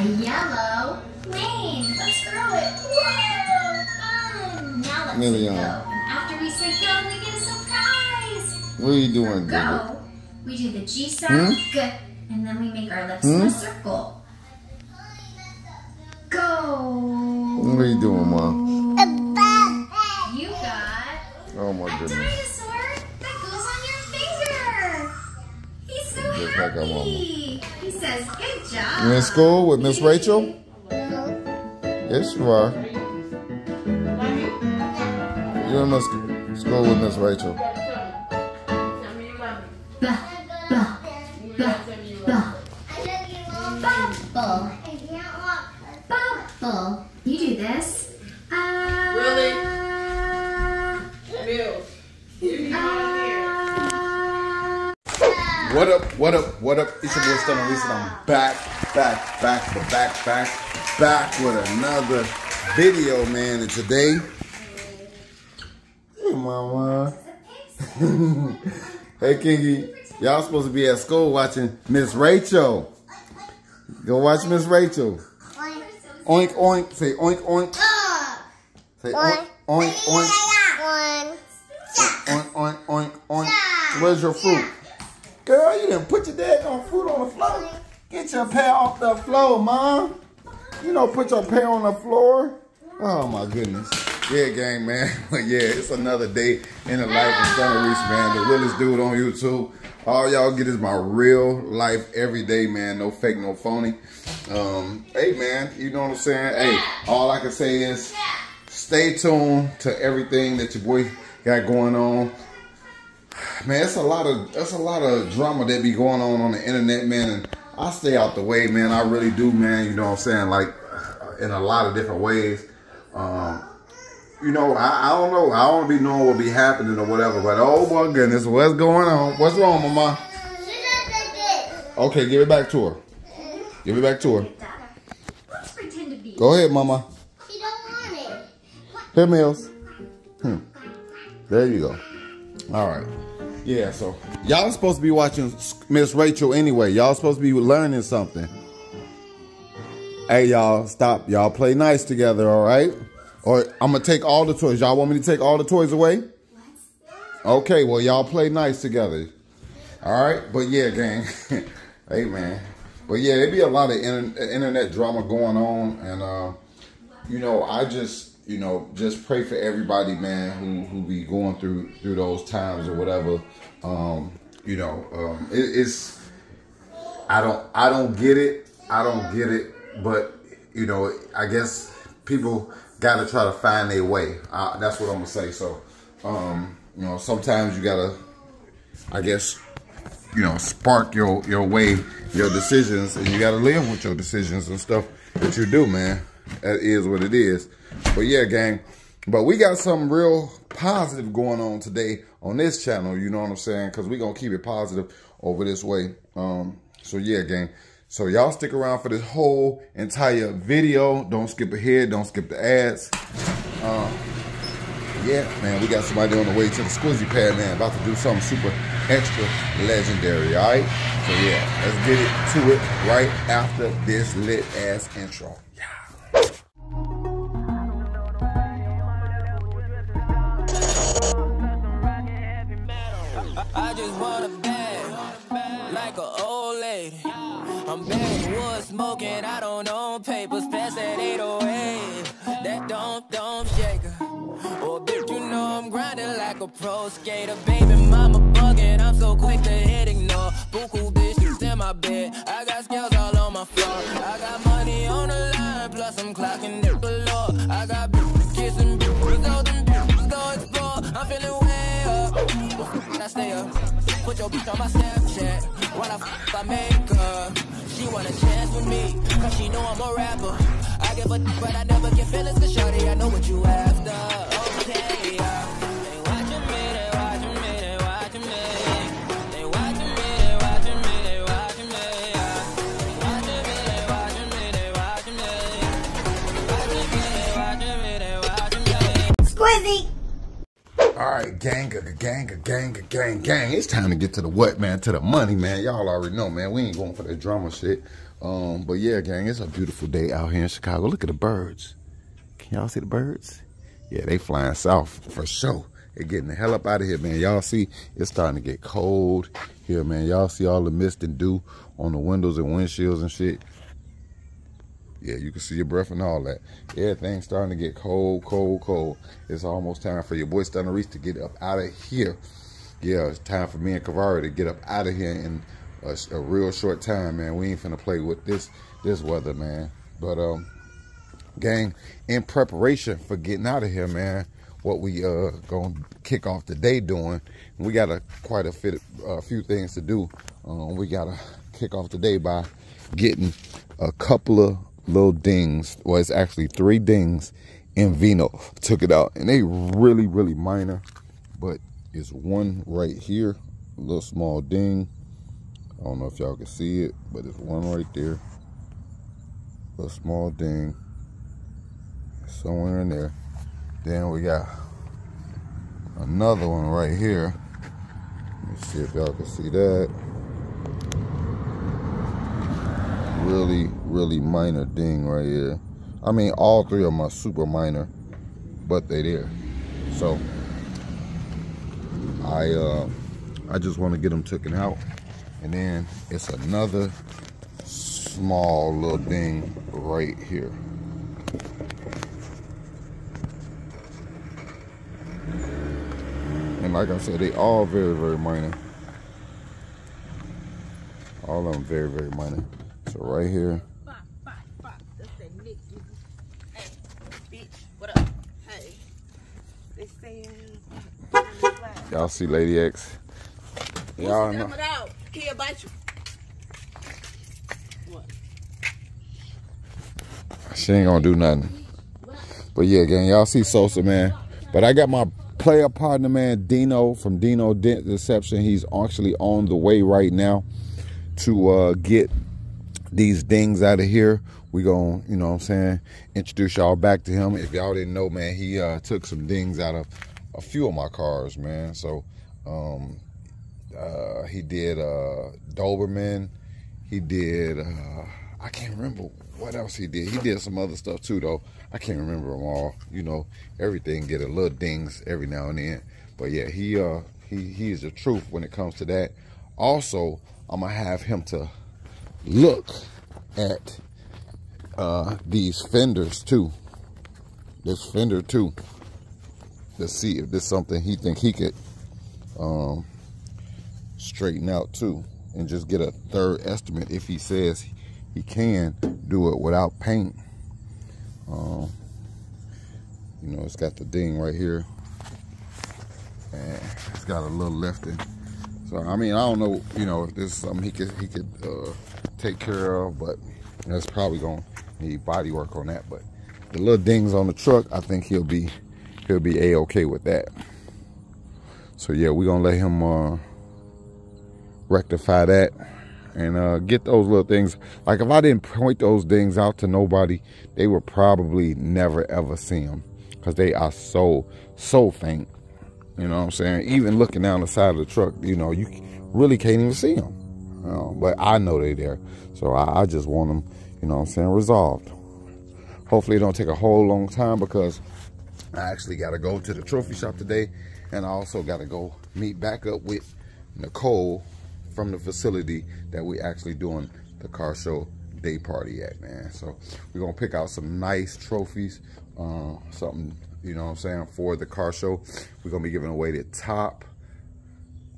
yellow lane. Let's throw it. Whoa, fun. Now let's say go. And after we say go, we get a surprise. What are you doing, go. We do the G sound, and then we make our lips in a circle. Go. What are you doing, Mom? You got a dinosaur that goes on your finger. He's so Just happy. Like he says, good job. You in school with Miss Rachel? Yes, you are. You're in school with Miss Rachel. Bubble. You do this. Really? Mills. What up? It's your boy Stunna REESE, and I'm back with another video, man. And today, hey, Mama. Hey, Kingy. Y'all supposed to be at school watching Miss Rachel. Go watch Miss Rachel. Oink, oink. Say oink, oink. Say oink, oink, oink. Oink, oink, oink. Where's your fruit? Girl, you didn't put your daggone fruit on the floor. Get your pear off the floor, Mom. You know, put your pear on the floor. Oh, my goodness. Yeah, gang, man. But yeah, it's another day in the life of Stunna REESE, man. The realest dude on YouTube. All y'all get is my real life every day, man. No fake, no phony. Hey, man, you know what I'm saying? Hey, all I can say is stay tuned to everything that your boy got going on. Man, it's a lot of drama that be going on the internet, man, and I stay out the way, man. I really do, man. You know what I'm saying? Like, in a lot of different ways. You know, I don't know. I don't be knowing what be happening or whatever, but oh my goodness, what's going on? What's wrong, Mama? Okay, give it back to her. Give it back to her. Go ahead, Mama. She don't want it. Here, Mills. There you go. All right. Yeah, so y'all supposed to be watching Miss Rachel anyway. Y'all supposed to be learning something. Hey, y'all, stop. Y'all play nice together, all right? Or I'm going to take all the toys. Y'all want me to take all the toys away? Okay, well, y'all play nice together. All right? But yeah, gang. Hey, man. But yeah, there be a lot of internet drama going on. And, you know, I just, you know, just pray for everybody, man, who be going through those times or whatever. You know, it's, I don't get it. I don't get it. But, you know, I guess people got to try to find their way. That's what I'm going to say. So, you know, sometimes you got to, I guess, you know, spark your way, your decisions, and you got to live with your decisions and stuff that you do, man. That is what it is. But yeah, gang. But we got something real positive going on today on this channel. You know what I'm saying? Because we're going to keep it positive over this way. So yeah, gang. So y'all stick around for this whole entire video. Don't skip ahead. Don't skip the ads. Yeah, man, we got somebody on the way to the squizzy pad, man. About to do something super extra legendary, all right? So yeah, let's get it to it right after this lit ass intro. Yeah. I just want a bag, like an old lady. I'm backwood smoking, I don't own papers, pass that 808. That don't shake her. Oh, bitch, you know I'm grinding like a pro skater. Baby mama bugging, I'm so quick to hit ignore. Buku bitches in my bed, I got scales all on my floor. I got money on the line, plus I'm clocking it below. I got bitches kissing bitches, all them bitches go explore. I'm feeling way up, I stay up. Put your bitch on my Snapchat while I make her. She want a chance with me, cause she know I'm a rapper. I give a but I never get feelings, cause shawty, I know what you after. Okay, they watching me, they watching me, they watching me. They watching me, they watching me, they watching me. They watching me, they watching me, they watching me. They watching me, they watching me, they watching me. Squizzy. All right, gang. It's time to get to the what, man? To the money, man. Y'all already know, man. We ain't going for that drama shit. But yeah, gang, it's a beautiful day out here in Chicago. Look at the birds. Can y'all see the birds? Yeah, they flying south for sure. They're getting the hell up out of here, man. Y'all see, it's starting to get cold here, man. Y'all see all the mist and dew on the windows and windshields and shit. Yeah, you can see your breath and all that. Everything's starting to get cold. It's almost time for your boy Stunna Reese to get up out of here. Yeah, it's time for me and Kavari to get up out of here in a real short time, man. We ain't finna play with this weather, man. But gang, in preparation for getting out of here, man, what we gonna kick off the day doing, we got quite a few things to do. We gotta kick off the day by getting a couple of little dings. Well, it's actually 3 dings in Veno. Took it out, and they really minor, but it's one right here, a little small ding. I don't know if y'all can see it, but it's one right there, a small ding somewhere in there. Then we got another one right here. Let me see if y'all can see that. Really minor ding right here. I mean, all 3 of them are super minor, but they there. So I just want to get them taken out, and then it's another small little ding right here. And like I said, they all very minor. All of them very minor. So right here. That's that Nick. Hey, bitch, what up? Hey. They saying y'all see Lady X. Y'all know. He'll bite you. What? She ain't gonna do nothing. But yeah, gang, y'all see Sosa, man. But I got my player partner, man, Dino from Dino Dent Deception. He's actually on the way right now to get these dings out of here. We gonna, you know what I'm saying, introduce y'all back to him. If y'all didn't know, man, he took some dings out of a few of my cars, man. So he did Doberman. He did I can't remember what else he did. He did some other stuff too, though. I can't remember them all. You know, everything get a little dings every now and then. But yeah, he is the truth when it comes to that. Also, I'm gonna have him to look at these fenders too. This fender too, to see if there's something he think he could straighten out too, and just get a third estimate if he says he can do it without paint. You know, it's got the ding right here, and it's got a little lifting. So I mean, I don't know, you know, if this is something he could take care of, but that's probably gonna need body work on that. But the little dings on the truck, I think he'll be a-okay with that. So yeah, we're gonna let him rectify that and get those little things. Like, if I didn't point those dings out to nobody, they would probably never ever see them, because they are so faint. You know what I'm saying? Even looking down the side of the truck, you know, you really can't even see them. But I know they're there. So I just want them, you know what I'm saying, resolved. Hopefully it don't take a whole long time, because I actually got to go to the trophy shop today. And I also got to go meet back up with Nicole from the facility that we actually doing the car show day party at, man. So we're going to pick out some nice trophies, something, you know what I'm saying, for the car show. We're going to be giving away the top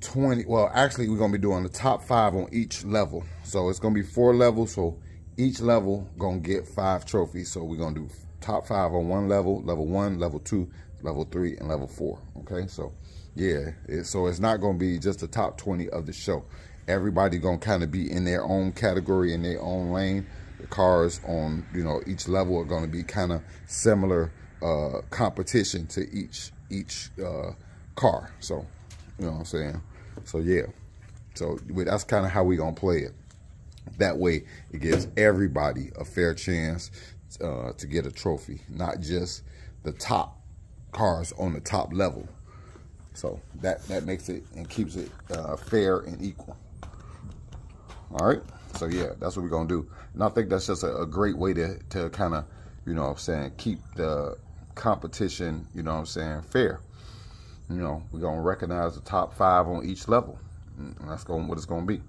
20. Well, actually, we're going to be doing the top 5 on each level. So it's going to be 4 levels. So each level going to get 5 trophies. So we're going to do top 5 on one level, level 1, level 2, level 3, and level 4. Okay, so yeah, so it's not going to be just the top 20 of the show. Everybody going to kind of be in their own category, in their own lane. The cars on, you know, each level are going to be kind of similar competition to each car. So, you know what I'm saying? So yeah, so that's kind of how we going to play it. That way it gives everybody a fair chance to get a trophy, not just the top cars on the top level. So that makes it and keeps it fair and equal. All right. So yeah, that's what we're gonna do. And I think that's just a great way to kind of, you know what I'm saying, keep the competition, you know what I'm saying, fair. You know, we're gonna recognize the top 5 on each level. And that's what it's gonna be.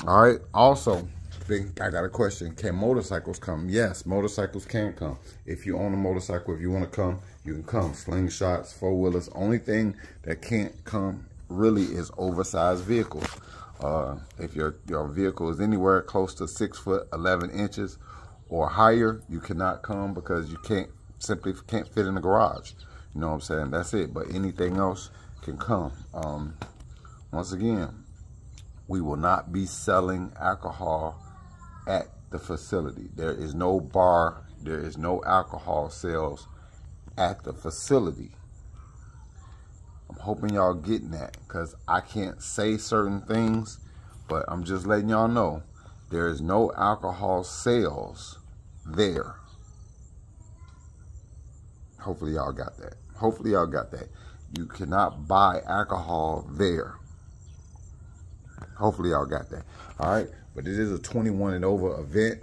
All right. Also, I got a question. Can motorcycles come? Yes, motorcycles can come. If you own a motorcycle, if you want to come, you can come. Slingshots, 4-wheelers. Only thing that can't come really is oversized vehicles. If your vehicle is anywhere close to 6 foot 11 inches or higher, you cannot come because you simply can't fit in the garage. You know what I'm saying? That's it. But anything else can come. Once again, we will not be selling alcohol at the facility. There is no bar, there is no alcohol sales at the facility. I'm hoping y'all getting that, because I can't say certain things, but I'm just letting y'all know there is no alcohol sales there. Hopefully y'all got that. Hopefully y'all got that. You cannot buy alcohol there. Hopefully y'all got that. All right, but it is a 21 and over event.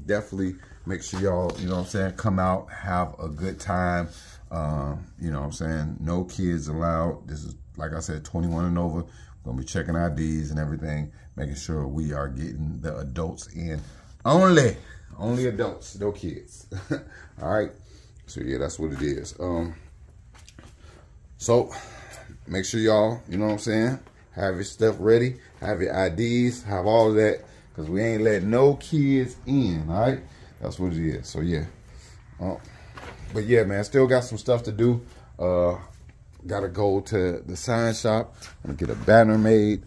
Definitely make sure y'all, you know what I'm saying, come out, have a good time. You know what I'm saying, no kids allowed. This is, like I said, 21 and over. We're gonna be checking IDs and everything, making sure we are getting the adults in. Only adults, no kids. All right, so yeah, that's what it is. So make sure y'all, you know what I'm saying, have your stuff ready, have your IDs, have all of that, because we ain't letting no kids in, all right? That's what it is. So yeah. But yeah, man, still got some stuff to do. Gotta go to the sign shop and get a banner made.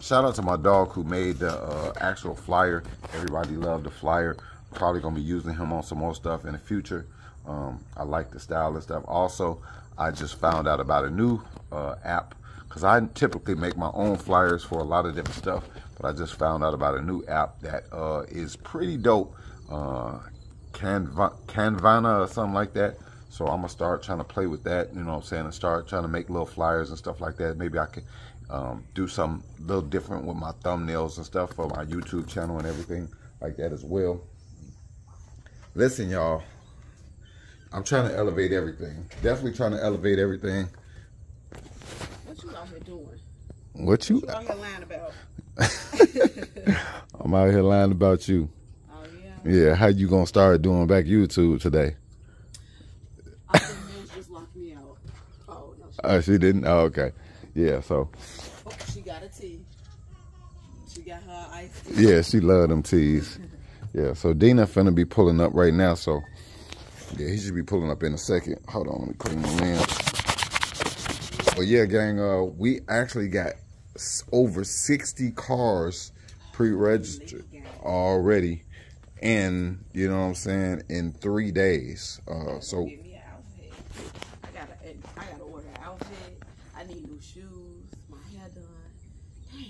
Shout out to my dog who made the actual flyer. Everybody loved the flyer. Probably gonna be using him on some more stuff in the future. I like the style and stuff. Also, I just found out about a new app, because I typically make my own flyers for a lot of different stuff, but I just found out about a new app that is pretty dope. Canvana or something like that. So I'm gonna start trying to play with that, you know what I'm saying, and start trying to make little flyers and stuff like that. Maybe I can do something a little different with my thumbnails and stuff for my YouTube channel and everything like that as well. Listen, y'all, I'm trying to elevate everything. Definitely trying to elevate everything. What you out here doing? What you out here lying about? I'm out here lying about you. Oh, yeah? Yeah, how you gonna start doing back YouTube today? I think Mills just locked me out. Oh, no. She didn't? Oh, okay. Yeah, so. Oh, she got a tea. She got her iced tea. Yeah, she loved them teas. Yeah, so Dina finna be pulling up right now, so. Yeah, he should be pulling up in a second. Hold on, let me put him in. But yeah, gang, we actually got over 60 cars pre-registered already, and you know what I'm saying, in 3 days. So give me an outfit. I gotta order an outfit. I need new shoes, my hair done. Dang,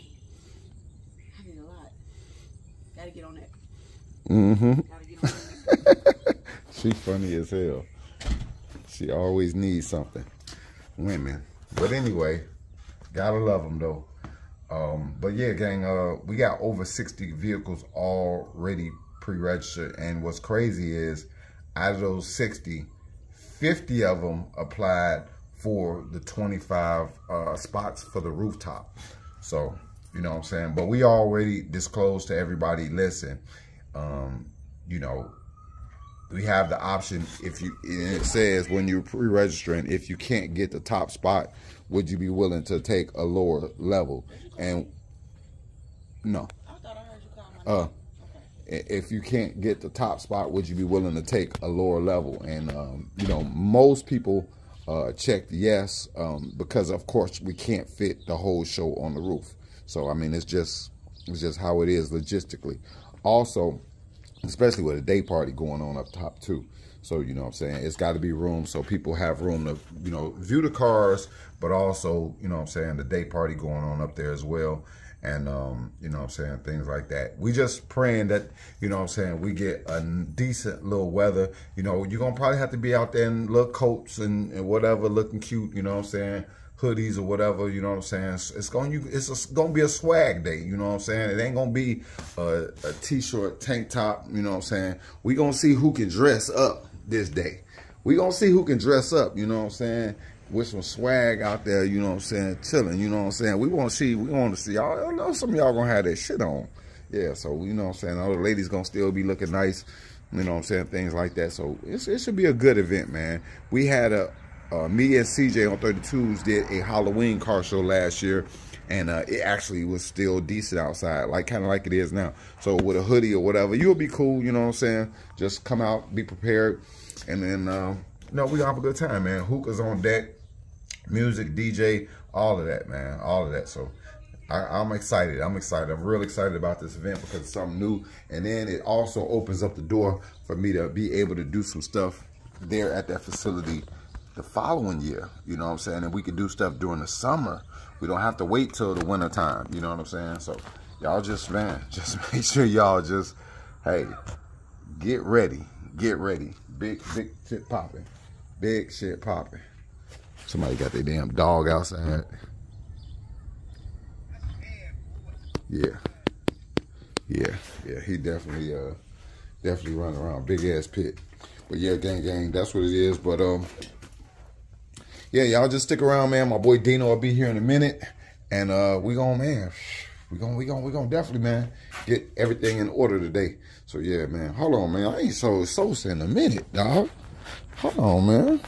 I need a lot. Gotta get on that. Gotta get on that. She funny as hell. She always needs something. Women. But anyway, gotta love them though. But yeah, gang, we got over 60 vehicles already pre-registered, and what's crazy is out of those 60, 50 of them applied for the 25 spots for the rooftop. So, you know what I'm saying? But we already disclosed to everybody, listen, you know, we have the option, if you, and it says when you're pre-registering, if you can't get the top spot, would you be willing to take a lower level? And no. I thought I heard you call my name. Okay. If you can't get the top spot, would you be willing to take a lower level? And you know, most people checked yes, because of course we can't fit the whole show on the roof. So I mean, it's just how it is logistically. Also, especially with a day party going on up top too. So, you know what I'm saying, it's got to be room so people have room to, you know, view the cars, but also, you know what I'm saying, the day party going on up there as well. and you know what I'm saying, things like that. We just praying that, you know what I'm saying, we get a decent little weather. You know, you're gonna probably have to be out there in little coats and whatever, looking cute, you know what I'm saying, hoodies or whatever, you know what I'm saying. It's gonna be a swag day, you know what I'm saying. It ain't gonna be a t-shirt, tank top, you know what I'm saying. We gonna see who can dress up this day. We gonna see who can dress up, you know what I'm saying, with some swag out there, you know what I'm saying, chilling, you know what I'm saying. We want to see y'all. I know some of y'all gonna have that shit on. Yeah, so you know what I'm saying, all the ladies gonna still be looking nice, you know what I'm saying, things like that. So it should be a good event, man. We had me and CJ on 32s did a Halloween car show last year, and it actually was still decent outside, like kind of like it is now. So with a hoodie or whatever, you'll be cool, you know what I'm saying. Just come out, be prepared, and then no, we have a good time, man. Hookahs on deck, music, DJ, all of that, man, all of that. So I'm excited. I'm real excited about this event because it's something new, and then it also opens up the door for me to be able to do some stuff there at that facility the following year, you know what I'm saying. And we can do stuff during the summer. We don't have to wait till the winter time, you know what I'm saying. So y'all just, man, just make sure y'all just, hey, get ready, big shit popping, big shit popping. Somebody got their damn dog outside. Yeah, he definitely running around, big ass pit. But yeah, gang, that's what it is. But yeah, y'all just stick around, man. My boy Dino will be here in a minute, and we gonna definitely, man, get everything in order today. So yeah, man, hold on, man. I ain't Sosa in a minute, dog. Hold on, man.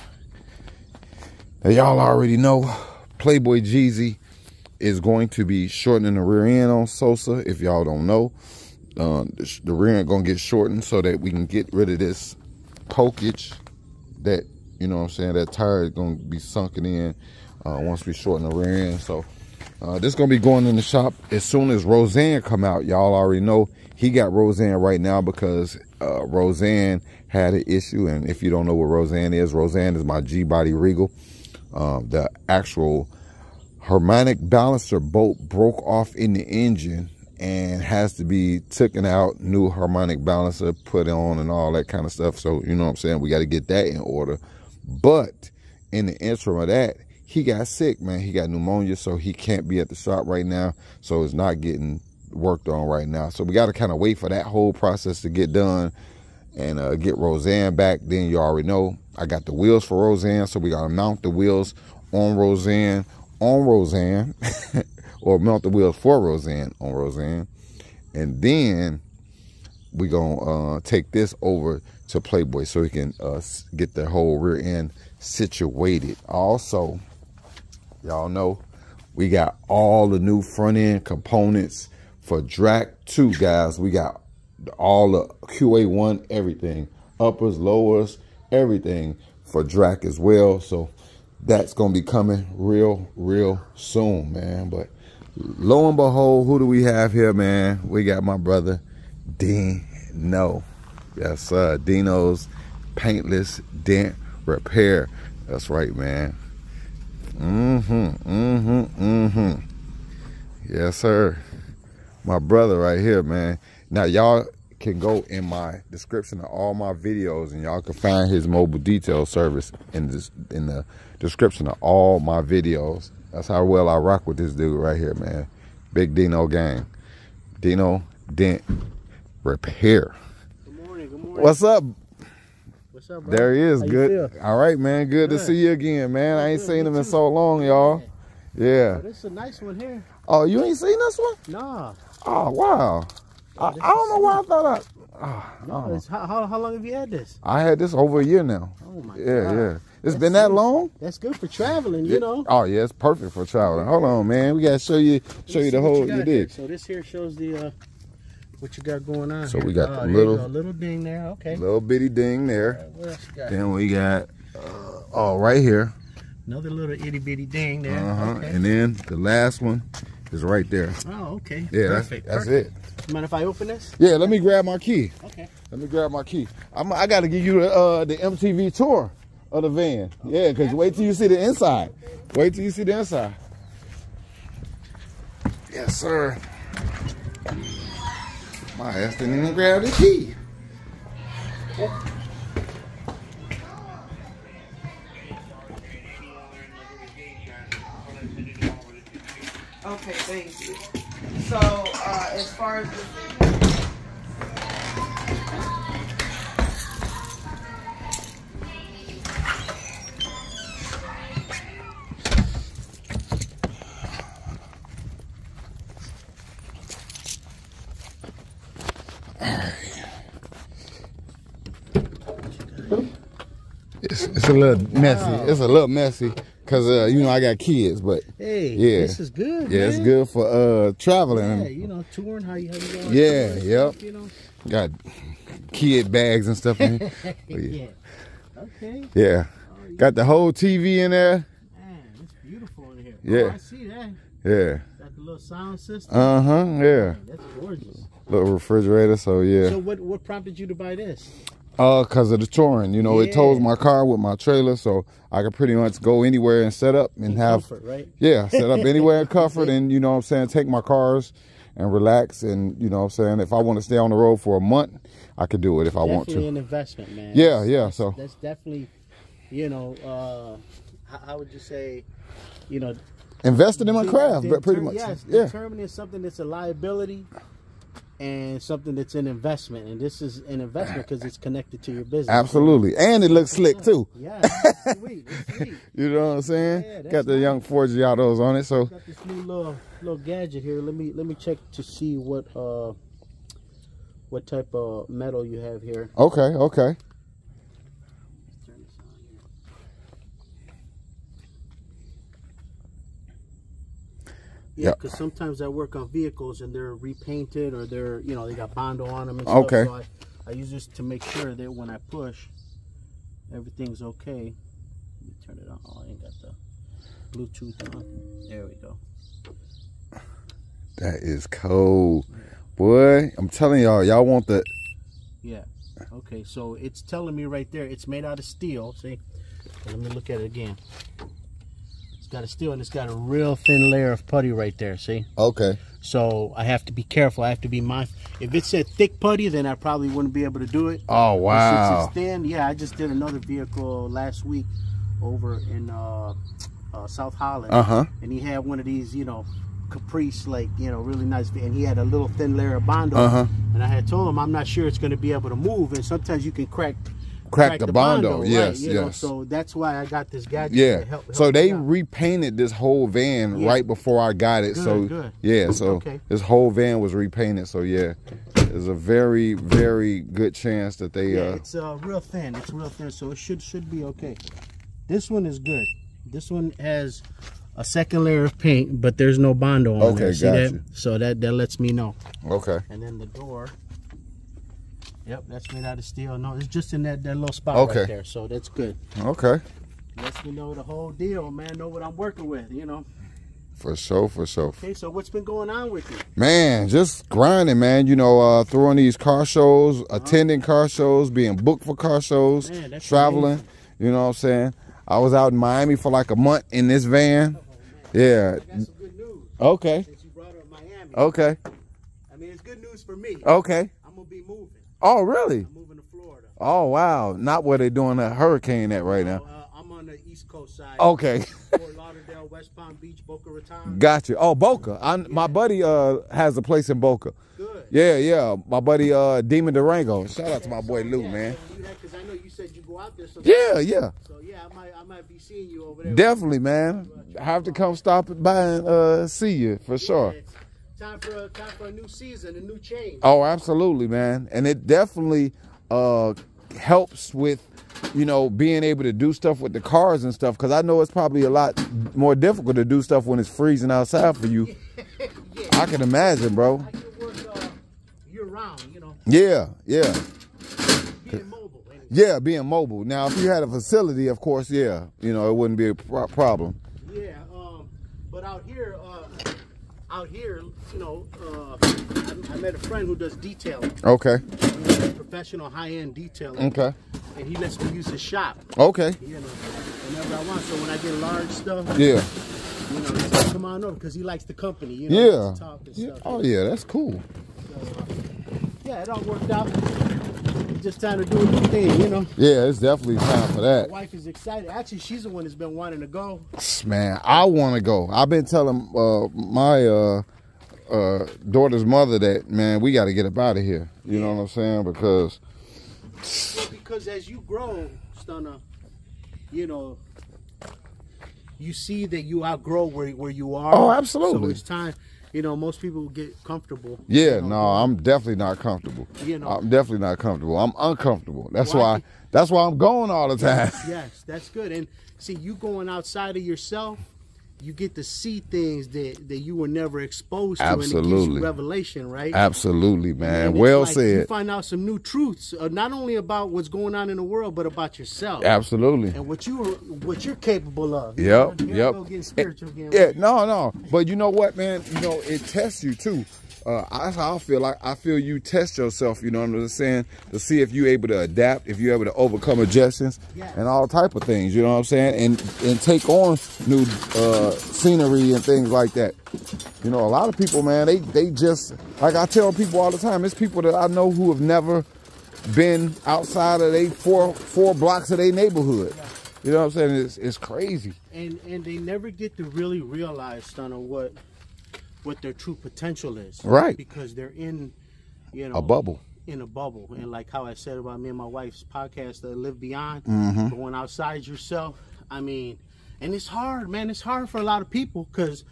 Now, y'all already know Playboy Jeezy is going to be shortening the rear end on Sosa. If y'all don't know, the rear end gonna get shortened so that we can get rid of this pokage that, you know what I'm saying, that tire is gonna be sunken in once we shorten the rear end. So this is gonna be going in the shop as soon as Roseanne come out. Y'all already know he got Roseanne right now because Roseanne had an issue. And if you don't know what Roseanne is my G-Body Regal. The actual harmonic balancer bolt broke off in the engine and has to be taken out, new harmonic balancer put on and all that kind of stuff. So, you know what I'm saying, we got to get that in order. But in the interim of that, he got sick, man. He got pneumonia, so he can't be at the shop right now. So it's not getting worked on right now. So we got to kind of wait for that whole process to get done and get Roseanne back. Then you already know I got the wheels for Roseanne, so we got to mount the wheels on Roseanne, or mount the wheels for Roseanne on Roseanne. And then we gonna take this over to Playboy so he can get the whole rear end situated. Also, y'all know we got all the new front end components for DRAC 2, guys. We got all the QA1, everything, uppers, lowers, everything for DRAC as well. So that's gonna be coming real soon, man. But lo and behold, who do we have here, man? We got my brother Dino. Yes, sir. Dino's Paintless Dent Repair. That's right, man. Yes, sir. My brother right here, man. Now y'all can go in my description of all my videos, and y'all can find his mobile detail service in the description of all my videos. That's how well I rock with this dude right here, man. Big Dino gang. Dino Dent Repair. Good morning. What's up? What's up, bro? There he is. How Good. All right, man. Good to see you again, man. I ain't seen him in so long, y'all. Yeah. Oh, this is a nice one here. Oh, you ain't seen this one? Nah. Oh, wow. I don't know why I thought How long have you had this? I had this over a year now. Oh my God. Yeah. It's been that long? That's good for traveling, you know. Oh yeah, it's perfect for traveling. Hold on, man. We gotta show you the whole you did. So this here shows the what you got going on. So here. We got the little ding there. Okay. Little bitty ding there. What else you got? Then we got right here. Another little itty bitty ding there. Okay. And then the last one is right there. Oh, okay. Yeah, perfect. That's it. Mind if I open this? Yeah, let me grab my key. Okay. Let me grab my key. I got to give you the MTV tour of the van. Yeah, because wait till you see the inside. Wait till you see the inside. Yes, sir. My ass didn't even grab the key. Okay, thank you. So, as far as the It's a little messy. It's a little messy because you know I got kids, but Hey, yeah, this is good. Yeah, man. it's good for traveling. Yeah, you know, touring. How you going? Yeah, touring yep. Stuff, you know? Got kid bags and stuff in here. Yeah. Okay. Yeah. Got the whole TV in there. Man, it's beautiful in here. Yeah. Oh, I see that. Yeah. Got the little sound system. Yeah. Man, that's gorgeous. Little refrigerator, so yeah. So what prompted you to buy this? Cause of the touring, you know, it tows my car with my trailer, so I can pretty much go anywhere and set up and have comfort, right? Yeah, set up anywhere in comfort, and you know what I'm saying, take my cars and relax, and you know what I'm saying, if I want to stay on the road for a month, I could do it if I want to. Definitely an investment, man. Yeah, so that's definitely, you know, how would you say, you know, invested in my craft, but pretty much. Yes, yeah. determining something that's a liability and something that's an investment, and this is an investment because it's connected to your business. Absolutely, and it looks slick too. Yeah, it's sweet. It's sweet. You know what I'm saying? Yeah, got the young Forgiatos on it, so. Got this new little gadget here. Let me check to see what type of metal you have here. Okay. Turn this on here. Yeah, because sometimes I work on vehicles and they're repainted or they're, you know, they got Bondo on them and stuff. Okay. So I use this to make sure that when I push, everything's okay. Let me turn it on. Oh, I ain't got the Bluetooth on. There we go. That is cold. Boy, I'm telling y'all want the... Yeah. Okay, so it's telling me right there, it's made out of steel. See? Let me look at it again. It's got a steel and it's got a real thin layer of putty right there, see? Okay. So I have to be careful. I have to be mindful. If it said thick putty, then I probably wouldn't be able to do it. Oh, wow. But since it's thin, yeah, I just did another vehicle last week over in South Holland. Uh-huh. And he had one of these, you know, Caprice, like, you know, really nice, and he had a little thin layer of Bondo. And I had told him I'm not sure it's going to be able to move, and sometimes you can crack the Bondo. Yes, right, you know, yes. so that's why I got this gadget. Yeah. To help so they me out. repainted this whole van right before I got it. Good. Yeah, so this whole van was repainted. So yeah, there's a very, very good chance that they. Yeah, it's real thin. It's real thin, so it should be okay. This one is good. This one has a second layer of paint, but there's no Bondo on there. See that? So that lets me know. Okay. And then the door. Yep, that's made out of steel. No, it's just in that little spot right there. So that's good. Okay. Lets me know the whole deal, man. Know what I'm working with, you know. For sure, for sure. Okay, so what's been going on with you? Man, just grinding, man. You know, throwing these car shows, attending car shows, being booked for car shows, Man, traveling. amazing. You know what I'm saying? I was out in Miami for like a month in this van. Yeah. I got some good news. Okay. Since you brought up Miami. Okay. I mean, it's good news for me. Okay. I'm going to be moving. Oh, really? I'm moving to Florida. Oh, wow. Not where they're doing a hurricane at right now. I'm on the East Coast side. Okay. Fort Lauderdale, West Palm Beach, Boca Raton. Gotcha. Oh, Boca. My buddy has a place in Boca. Good. Yeah. My buddy Demon Durango. Shout out to my boy Lou, man. Because I know you said you go out there sometimes. Yeah. So yeah, I might be seeing you over there. Definitely, man. I have to come stop by and see you for sure. It's time for a new season, a new change. Oh, absolutely, man. And it definitely helps with, you know, being able to do stuff with the cars and stuff, because I know it's probably a lot more difficult to do stuff when it's freezing outside for you. I can imagine, bro. I can work year-round, you know. Yeah. Being mobile. Anyway. Yeah, being mobile. Now, if you had a facility, of course, yeah, you know, it wouldn't be a problem. Yeah, but out here, you know, I met a friend who does detailing. Okay. Professional high-end detailing. Okay. And he lets me use his shop. Okay. You know, whenever I want. So when I get large stuff, yeah, You know, he's like, come on over because he likes the company. You know, talk and stuff. Oh yeah, that's cool. So, yeah, it all worked out. Just time to do a new thing, you know. Yeah, it's definitely time for that. My wife is excited. Actually, she's the one that's been wanting to go. Man, I want to go. I've been telling my daughter's mother that, man, we got to get up out of here. You know what I'm saying? Because as you grow, Stunna, you know, you see that you outgrow where you are. Oh, absolutely. So it's time. You know, most people get comfortable. Yeah, you know, no, I'm definitely not comfortable. You know, I'm definitely not comfortable. I'm uncomfortable. That's why I'm going all the time. Yes, that's good. And see, you going outside of yourself, you get to see things that you were never exposed to. Absolutely. And it gives you revelation, right? Absolutely, man. And well like said. You find out some new truths, not only about what's going on in the world, but about yourself. Absolutely. And what you're capable of. Yep. Go getting spiritual again. Yeah, right? No. But you know what, man? You know, it tests you too. That's how I feel. Like I feel you test yourself, you know what I'm saying, to see if you're able to adapt, if you're able to overcome adjustments and all type of things, you know what I'm saying, and take on new scenery and things like that. You know, a lot of people, man, they just, like I tell people all the time, it's people that I know who have never been outside of they four blocks of their neighborhood. You know what I'm saying? It's crazy. And they never get to really realize, Stunna, what their true potential is. Right. Because they're in, you know, a bubble. In a bubble. And like how I said about me and my wife's podcast, Live Beyond, going outside yourself. I mean, and it's hard, man. It's hard for a lot of people because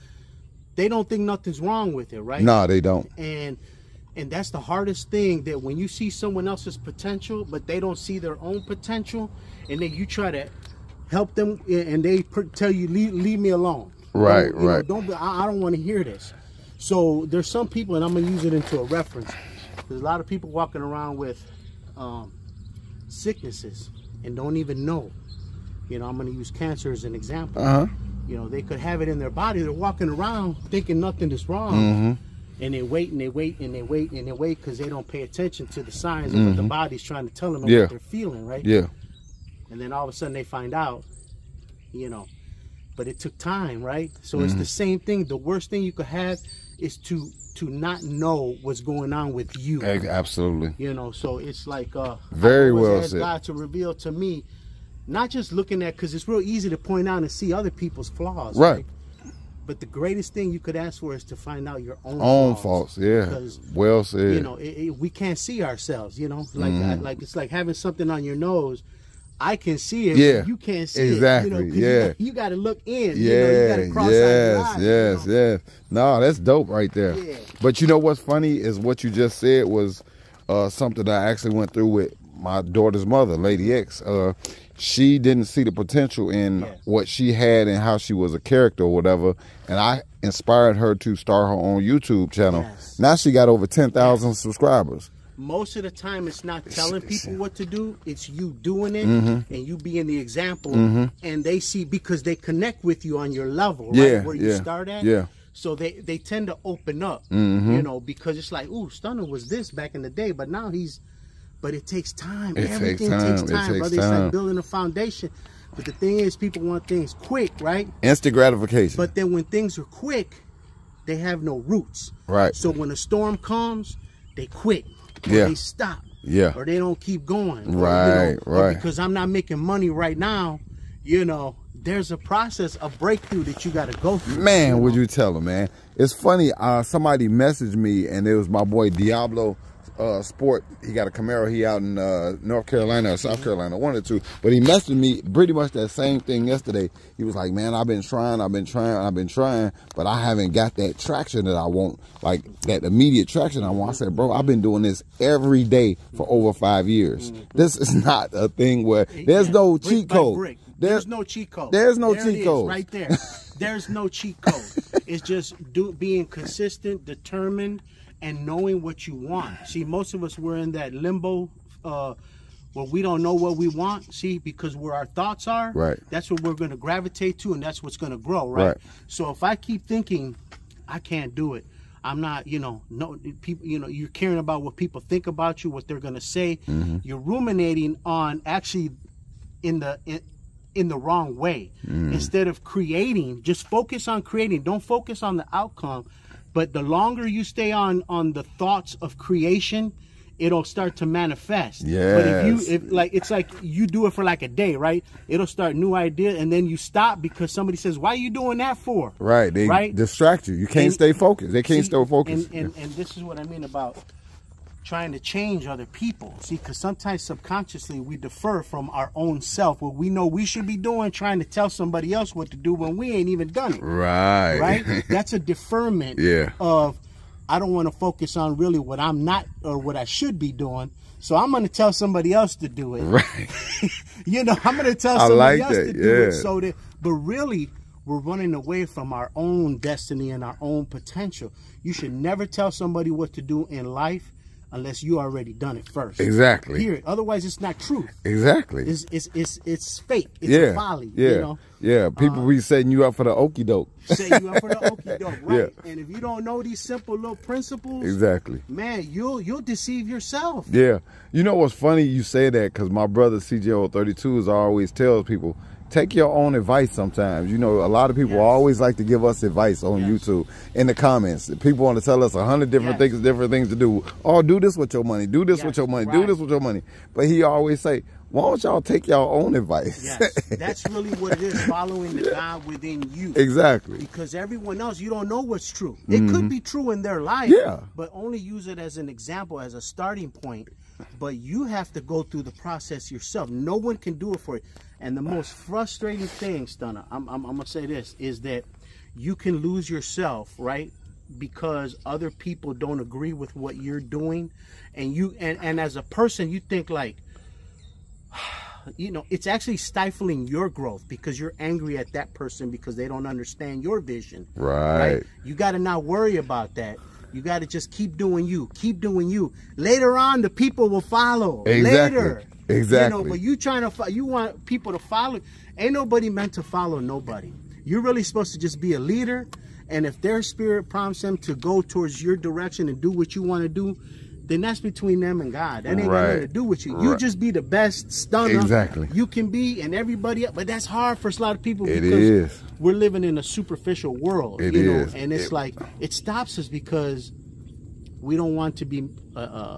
they don't think nothing's wrong with it, right? No, they don't. And that's the hardest thing, that when you see someone else's potential, but they don't see their own potential, and then you try to help them, and they tell you, leave me alone. Right, you know, right. I don't want to hear this. So there's some people, and I'm going to use it into a reference. There's a lot of people walking around with sicknesses and don't even know. You know, I'm going to use cancer as an example. You know, they could have it in their body. They're walking around thinking nothing is wrong. And they wait and they wait and they wait and they wait because they don't pay attention to the signs of what the body's trying to tell them and what they're feeling, right? Yeah. And then all of a sudden they find out, you know, but it took time, right? So it's the same thing. The worst thing you could have is to not know what's going on with you. Absolutely. You know, so it's like very I well asked said. God to reveal to me, not just looking at, because it's real easy to point out and see other people's flaws, right? But the greatest thing you could ask for is to find out your own faults. Yeah. Because, well said. You know, we can't see ourselves. You know, like it's like having something on your nose. I can see it, but you can't see it. Exactly. You know, you got to look in. Yeah. You know, you got to cross out your eyes. Yes. No, that's dope right there. Yeah. But you know what's funny is what you just said was something that I actually went through with my daughter's mother, Lady X. She didn't see the potential in what she had and how she was a character or whatever, and I inspired her to start her own YouTube channel. Now she got over 10,000 subscribers. Most of the time, it's not telling people what to do. It's you doing it and you being the example. And they see, because they connect with you on your level, right? Where you start at. Yeah. So they tend to open up, you know, because it's like, ooh, Stunna was this back in the day, but now he's, but it takes time. Everything takes time, brother. It's like building a foundation. But the thing is, people want things quick, right? Instant gratification. But then when things are quick, they have no roots. Right. So when a storm comes, they quit. Or they stop. Yeah. Or they don't keep going. Right, right. Because I'm not making money right now, you know, there's a process, a breakthrough that you got to go through. Man, would you tell them, man? It's funny, somebody messaged me, and it was my boy Diablo Sport. He got a Camaro. He out in North Carolina or South Carolina, one or two. But he messaged me pretty much that same thing yesterday. He was like, man, I've been trying, but I haven't got that traction that I want, like that immediate traction I want. I said, bro, I've been doing this every day for over 5 years. This is not a thing where there's no cheat code. There's no cheat code. There's no cheat code. Right there. There's no cheat code. It's just being consistent, determined, and knowing what you want. See, most of us, we're in that limbo where we don't know what we want. See, because where our thoughts are, that's what we're going to gravitate to, and that's what's going to grow, right? So if I keep thinking, I can't do it, I'm not, you know, no people, you know, you're caring about what people think about you, what they're going to say. You're ruminating on actually in in the wrong way. Instead of creating, just focus on creating. Don't focus on the outcome. But the longer you stay on the thoughts of creation, it'll start to manifest. Yes. But if like, it's like you do it for like a day, right? It'll start new idea, and then you stop because somebody says, "Why are you doing that for?" Right. They distract you. You can't stay focused. They can't stay focused. And this is what I mean about trying to change other people. See, because sometimes subconsciously we defer from our own self, what we know we should be doing, trying to tell somebody else what to do when we ain't even done it. Right. Right? That's a deferment of, I don't want to focus on really what I'm not or what I should be doing. So I'm going to tell somebody else to do it. Right. You know, I'm going to tell somebody else to do it. So that, but really, we're running away from our own destiny and our own potential. You should never tell somebody what to do in life unless you already done it first. Exactly. Period. Otherwise, it's not truth. Exactly. It's fake. It's a folly. Yeah. You know? Yeah. People be setting you up for the okie doke. Setting you up for the okie doke, right? Yeah. And if you don't know these simple little principles, exactly, man, you'll deceive yourself. Yeah. You know what's funny? You say that because my brother CJ32 always tells people, take your own advice sometimes. You know, a lot of people always like to give us advice on YouTube in the comments. People want to tell us 100 different things to do. Oh, do this with your money. Do this with your money. Do this with your money. But he always say, why don't y'all take your own advice? Yes, that's really what it is, following the God within you. Exactly. Because everyone else, you don't know what's true. It could be true in their life, but only use it as an example, as a starting point. But you have to go through the process yourself. No one can do it for you. And the most frustrating thing, Stunna, I'm going to say this, is that you can lose yourself, right? Because other people don't agree with what you're doing. And you and as a person, you think like, you know, it's actually stifling your growth because you're angry at that person because they don't understand your vision. Right? You got to not worry about that. You got to just keep doing you. Keep doing you. Later on, the people will follow. Exactly. Later. Exactly. You know, but you trying to, you want people to follow. Ain't nobody meant to follow nobody. You're really supposed to just be a leader. And if their spirit prompts them to go towards your direction and do what you want to do, then that's between them and God. That ain't got nothing to do with you. You just be the best stunner you can be, and everybody else. But that's hard for a lot of people because we're living in a superficial world. You know, and it's like, it stops us because we don't want to be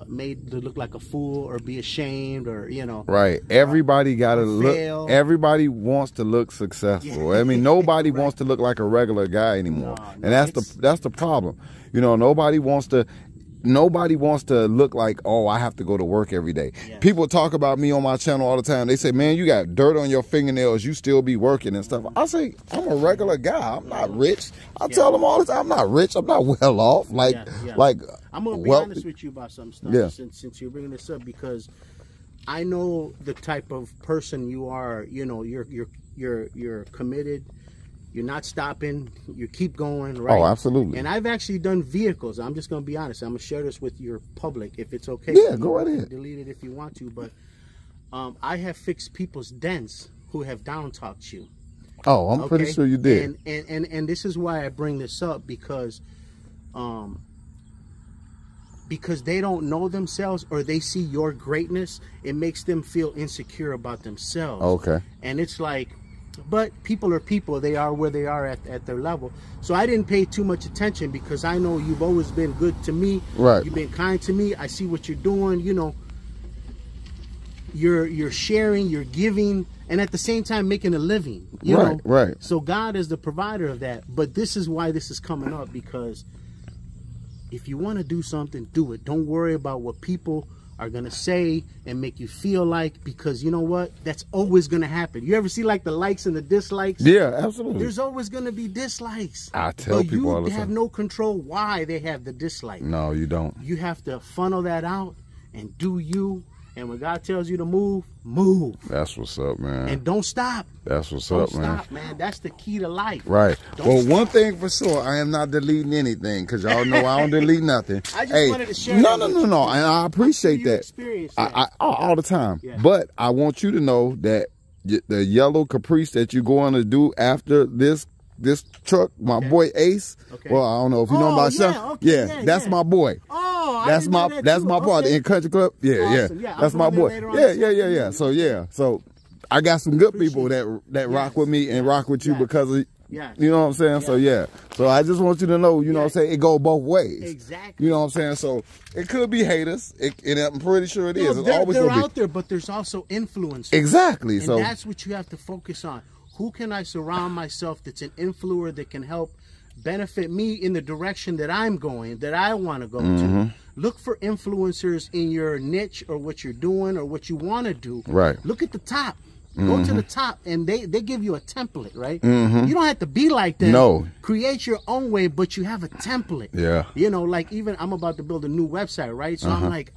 made to look like a fool or be ashamed or, you know. Right. Everybody got to look. Everybody wants to look successful. I mean, nobody wants to look like a regular guy anymore. And that's the problem. You know, nobody wants to look like, oh, I have to go to work every day. People talk about me on my channel all the time. They say, man, you got dirt on your fingernails. You still be working and stuff. I say, I'm a regular guy. I'm not rich. I tell them all the time, I'm not rich. I'm not well off. Like, I'm going to be honest with you about some stuff since you're bringing this up, because I know the type of person you are. You know, you're committed. You're not stopping. You keep going, right? Oh, absolutely. And I've actually done vehicles. I'm just going to be honest. I'm going to share this with your public if it's okay. Yeah, go right ahead. Delete it if you want to. But I have fixed people's dents who have down-talked you. Oh, I'm pretty sure you did. And this is why I bring this up, because they don't know themselves, or they see your greatness. It makes them feel insecure about themselves. Okay. And it's like, but people are people. They are where they are at their level. So I didn't pay too much attention because I know you've always been good to me. Right. You've been kind to me. I see what you're doing. You know, you're sharing, you're giving, and at the same time making a living. You know? Right. So God is the provider of that. But this is why this is coming up, because if you want to do something, do it. Don't worry about what people are going to say and make you feel like, because you know what? That's always going to happen. You ever see like the likes and the dislikes? Yeah, absolutely. There's always going to be dislikes. I tell people all the time. You have no control why they have the dislike. No, you don't. You have to funnel that out and do you. And when God tells you to move, move. That's what's up, man. And don't stop. That's what's up, man. Don't stop, man. That's the key to life. Right. Well, one thing for sure, I am not deleting anything, because y'all know I don't delete nothing. I just wanted to share. No. And I appreciate that. All the time. Yeah. But I want you to know that the yellow Caprice that you're going to do after this truck, my boy Ace. Well, I don't know if you know about something. That's my boy. That's my boy in Country Club. Awesome. That's my boy. Yeah. So I got some good people that rock with me and rock with you because of, you know what I'm saying? So yeah. So I just want you to know, you know what I'm saying, it go both ways. Exactly. You know what I'm saying? So it could be haters, and I'm pretty sure it is. It's always they're out there, but there's also influencers. Exactly. And so that's what you have to focus on. Who can I surround myself that's an influencer that can help benefit me in the direction that I'm going, that I want to go to? Look for influencers in your niche or what you're doing or what you want to do. Right. Look at the top. Go to the top, and they give you a template, right? You don't have to be like them. No. Create your own way, but you have a template. Yeah. You know, like even I'm about to build a new website, right? So I'm like,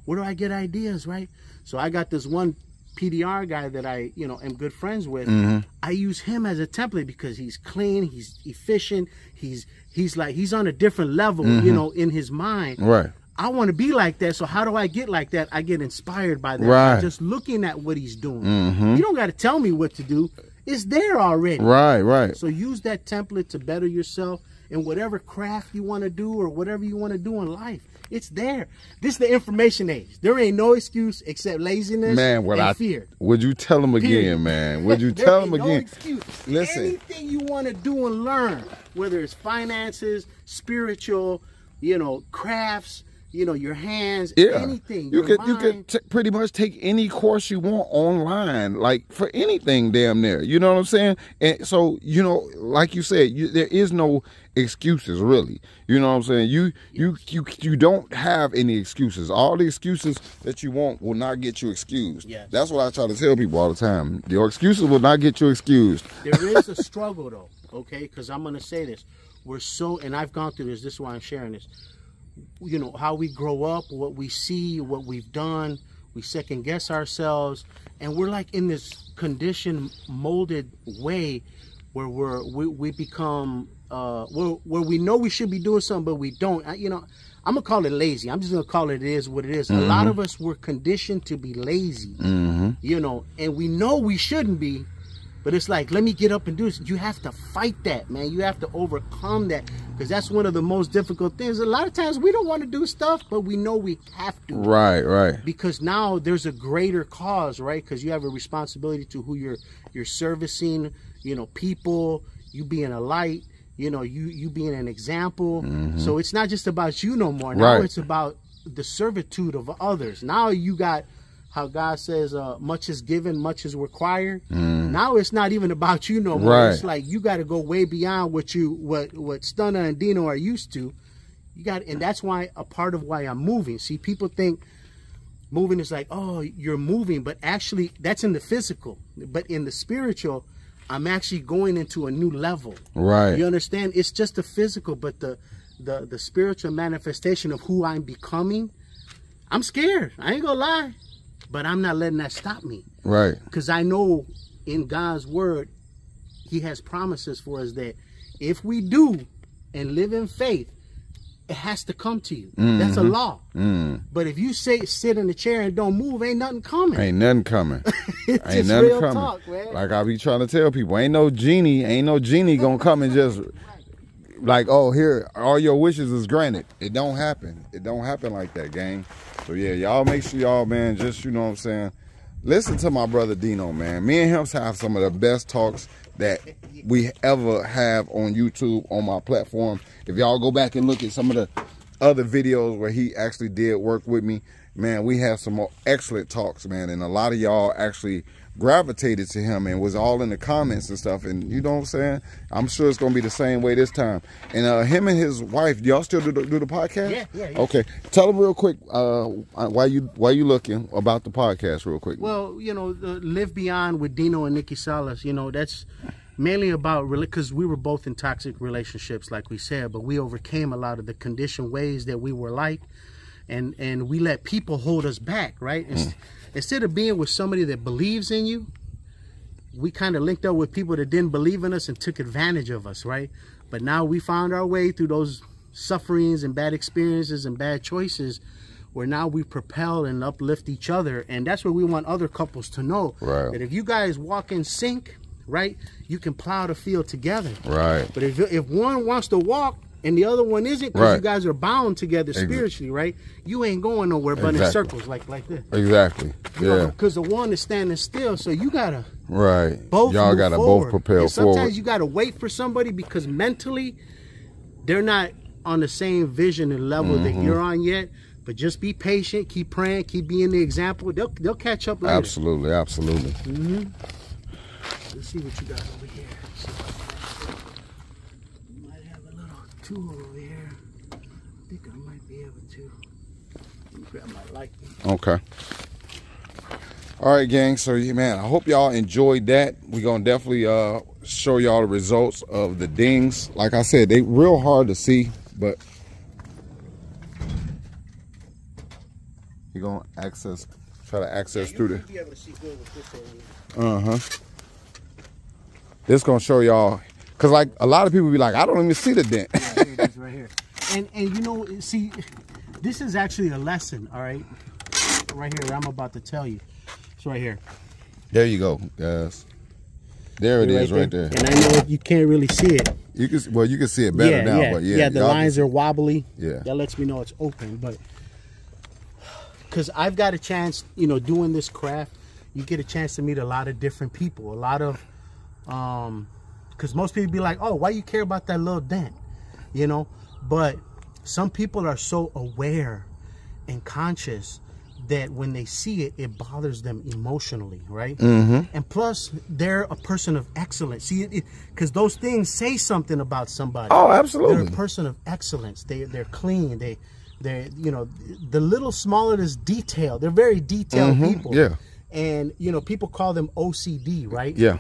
where do I get ideas, right? So I got this one PDR guy that I, you know, am good friends with. I use him as a template because he's clean, he's efficient, he's on a different level, you know, in his mind. Right. I want to be like that. So how do I get like that? I get inspired by that. Right. Just looking at what he's doing. You don't got to tell me what to do. It's there already. Right. So use that template to better yourself in whatever craft you want to do or whatever you want to do in life. It's there. This is the information age. There ain't no excuse except laziness and fear. Would you tell them again, man? Would you tell them again? No excuse. Listen. Anything you want to do and learn, whether it's finances, spiritual, you know, crafts, you know, your hands, anything. You could pretty much take any course you want online, like for anything damn near. You know what I'm saying? And so, you know, like you said, there is no excuses really. You know what I'm saying? You don't have any excuses. All the excuses that you want will not get you excused. Yes. That's what I try to tell people all the time. Your excuses will not get you excused. There is a struggle though, okay? Because I'm going to say this. We're so, and I've gone through this. This is why I'm sharing this. You know, how we grow up, what we see, what we've done, we second guess ourselves, and we're like in this conditioned, molded way where we become where we know we should be doing something but we don't. You know, I'm gonna call it lazy. I'm just gonna call it what it is. A lot of us were conditioned to be lazy, you know, and we know we shouldn't be. But it's like, let me get up and do this. You have to fight that, man. You have to overcome that, because that's one of the most difficult things. A lot of times we don't want to do stuff, but we know we have to. Right. Because now there's a greater cause, right? Because you have a responsibility to who you're servicing, you know, people, you being a light, you know, you being an example. So it's not just about you no more. Now it's about the servitude of others. Now you got how God says, much is given, much is required. Now it's not even about you no more. It's like you got to go way beyond what Stunna and Dino are used to. You got, and that's why a part of why I'm moving. See, people think moving is like, oh, you're moving, but actually that's in the physical. But in the spiritual, I'm actually going into a new level. Right. You understand? It's just the physical, but the spiritual manifestation of who I'm becoming. I'm scared. I ain't gonna lie. But I'm not letting that stop me. Right. Because I know in God's word, he has promises for us that if we do and live in faith, it has to come to you. That's a law. But if you sit in the chair and don't move, ain't nothing coming. Ain't nothing coming. Ain't nothing real coming. Talk, man. Like I be trying to tell people, ain't no genie gonna come and just like, oh, here, all your wishes is granted. It don't happen. It don't happen like that, gang. So yeah, y'all make sure y'all, man, just, you know what I'm saying, listen to my brother Dino, man. Me and him have some of the best talks that we ever have on YouTube, on my platform. If y'all go back and look at some of the other videos where he actually did work with me, man, we have some more excellent talks, man. And a lot of y'all actually gravitated to him and was all in the comments and stuff. And you know what I'm saying? I'm sure it's gonna be the same way this time. And him and his wife, y'all still do the podcast? Yeah. Okay, tell them real quick why you looking about the podcast real quick. Well, you know, Live Beyond with Dino and Nikki Salas, you know, that's mainly about, because we were both in toxic relationships, like we said, but we overcame a lot of the conditioned ways that we were like, and we let people hold us back, right? Instead of being with somebody that believes in you, we kind of linked up with people that didn't believe in us and took advantage of us, right? But now we found our way through those sufferings and bad experiences and bad choices, where now we propel and uplift each other. And that's what we want other couples to know. Right. That if you guys walk in sync, right, you can plow the field together. Right. But if one wants to walk and the other one isn't, because you guys are bound together spiritually, right? You ain't going nowhere but in circles like this. Exactly. Yeah. Because the one is standing still, so you gotta both y'all gotta both propel sometimes forward. You gotta wait for somebody because mentally they're not on the same vision and level that you're on yet. But just be patient, keep praying, keep being the example. They'll catch up later. Absolutely, absolutely. Let's see what you got over here. You might have a little tool over here. I think I might be able to. Let me grab my light. Okay. All right, gang. So, man, I hope y'all enjoyed that. We're going to definitely show y'all the results of the dings. Like I said, they real hard to see, but you're going to try to access through the... Be able to see good with this one. This going to show y'all, because like a lot of people be like, I don't even see the dent. Yeah, here it is right here. And you know, see, this is actually a lesson, all right? Right here, I'm about to tell you. It's right here. There you go, guys. There it is right there. And I know you can't really see it. You can, well, you can see it better now, but yeah, the lines are wobbly. Yeah. That lets me know it's open, but because I've got a chance, you know, doing this craft, you get a chance to meet a lot of different people, a lot of because most people be like, oh, why you care about that little dent, you know? But some people are so aware and conscious that when they see it, it bothers them emotionally, right? And plus, they're a person of excellence. See, because those things say something about somebody. Oh, absolutely. They're a person of excellence. They're clean. They're you know, the little smallest detail. They're very detailed people. Yeah. And you know, people call them OCD, right? Yeah.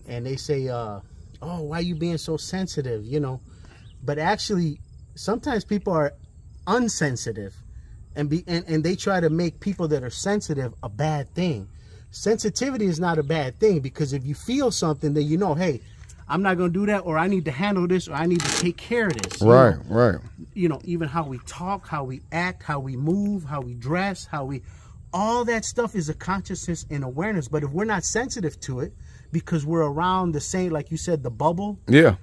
And they say, oh, why are you being so sensitive, you know? But actually, sometimes people are unsensitive and they try to make people that are sensitive a bad thing. Sensitivity is not a bad thing, because if you feel something, then you know, hey, I'm not going to do that, or I need to handle this, or I need to take care of this. Right, right. You know, even how we talk, how we act, how we move, how we dress, all that stuff is a consciousness and awareness. But if we're not sensitive to it, because we're around the same, like you said, the bubble. Yeah.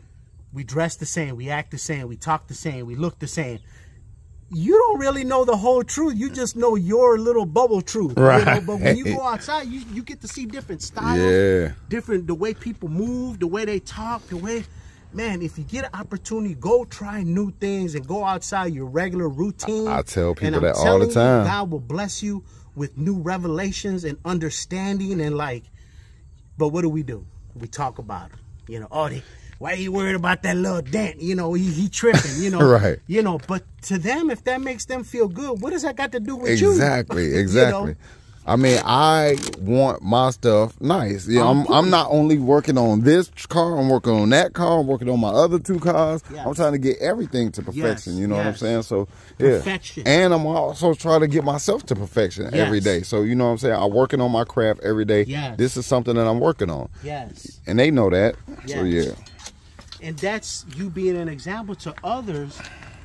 We dress the same, we act the same, we talk the same, we look the same. You don't really know the whole truth. You just know your little bubble truth. Right. You know? But when you go outside, you get to see different styles, the way people move, the way they talk, the way, man, if you get an opportunity, go try new things and go outside your regular routine. I tell people that all the time. God will bless you with new revelations and understanding and like, but what do? We talk about it. You know, oh, why are you worried about that little dent? You know, he tripping, you know. Right. You know, but to them, if that makes them feel good, what does that got to do with you? Exactly, exactly. You know? I mean, I want my stuff nice. You know, I'm not only working on this car, I'm working on that car, I'm working on my other two cars. Yes. I'm trying to get everything to perfection, you know what I'm saying? So, yeah. Perfection. And I'm also trying to get myself to perfection every day. So, you know what I'm saying? I'm working on my craft every day. Yes. This is something that I'm working on. Yes. And they know that. Yes. So, yeah. And that's you being an example to others.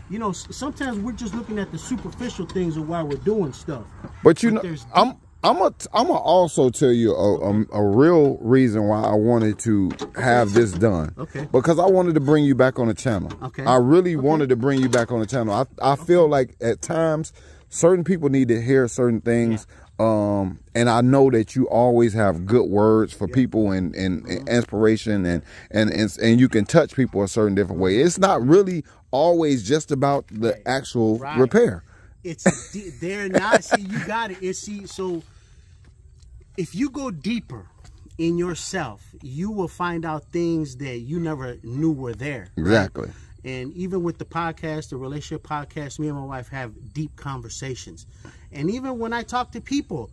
You know, sometimes we're just looking at the superficial things of why we're doing stuff. But you know, I'm gonna also tell you a real reason why I wanted to have this done. Okay. Because I wanted to bring you back on the channel. Okay. I really wanted to bring you back on the channel. I feel like at times certain people need to hear certain things. And I know that you always have good words for people and inspiration and you can touch people a certain different way. It's not really always just about the actual repair. It's they're not. See, you got it. So if you go deeper in yourself, you will find out things that you never knew were there. Exactly. Right? And even with the podcast, the relationship podcast, me and my wife have deep conversations. And even when I talk to people,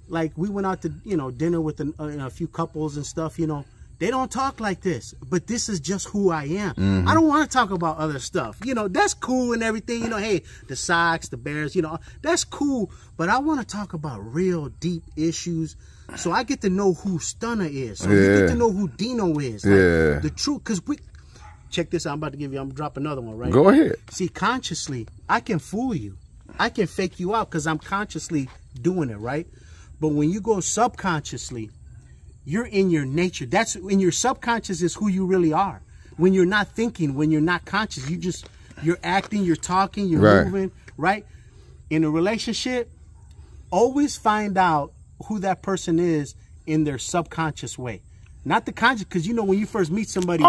like we went out to, you know, dinner with a few couples and stuff, you know, they don't talk like this, but this is just who I am. I don't want to talk about other stuff. You know, that's cool and everything. You know, hey, the SAUKs, the Bears, you know, that's cool. But I want to talk about real deep issues. So I get to know who Stunna is. So you get to know who Dino is. Like, the truth, because check this out. I'm about to I'm drop another one, right? Go ahead. See, consciously, I can fool you. I can fake you out because I'm consciously doing it, right? But when you go subconsciously, you're in your nature. That's in your subconscious is who you really are. When you're not thinking, when you're not conscious, you just You're acting, you're talking, you're moving, right? In a relationship, always find out who that person is in their subconscious way. Not the conscious, because you know when you first meet somebody,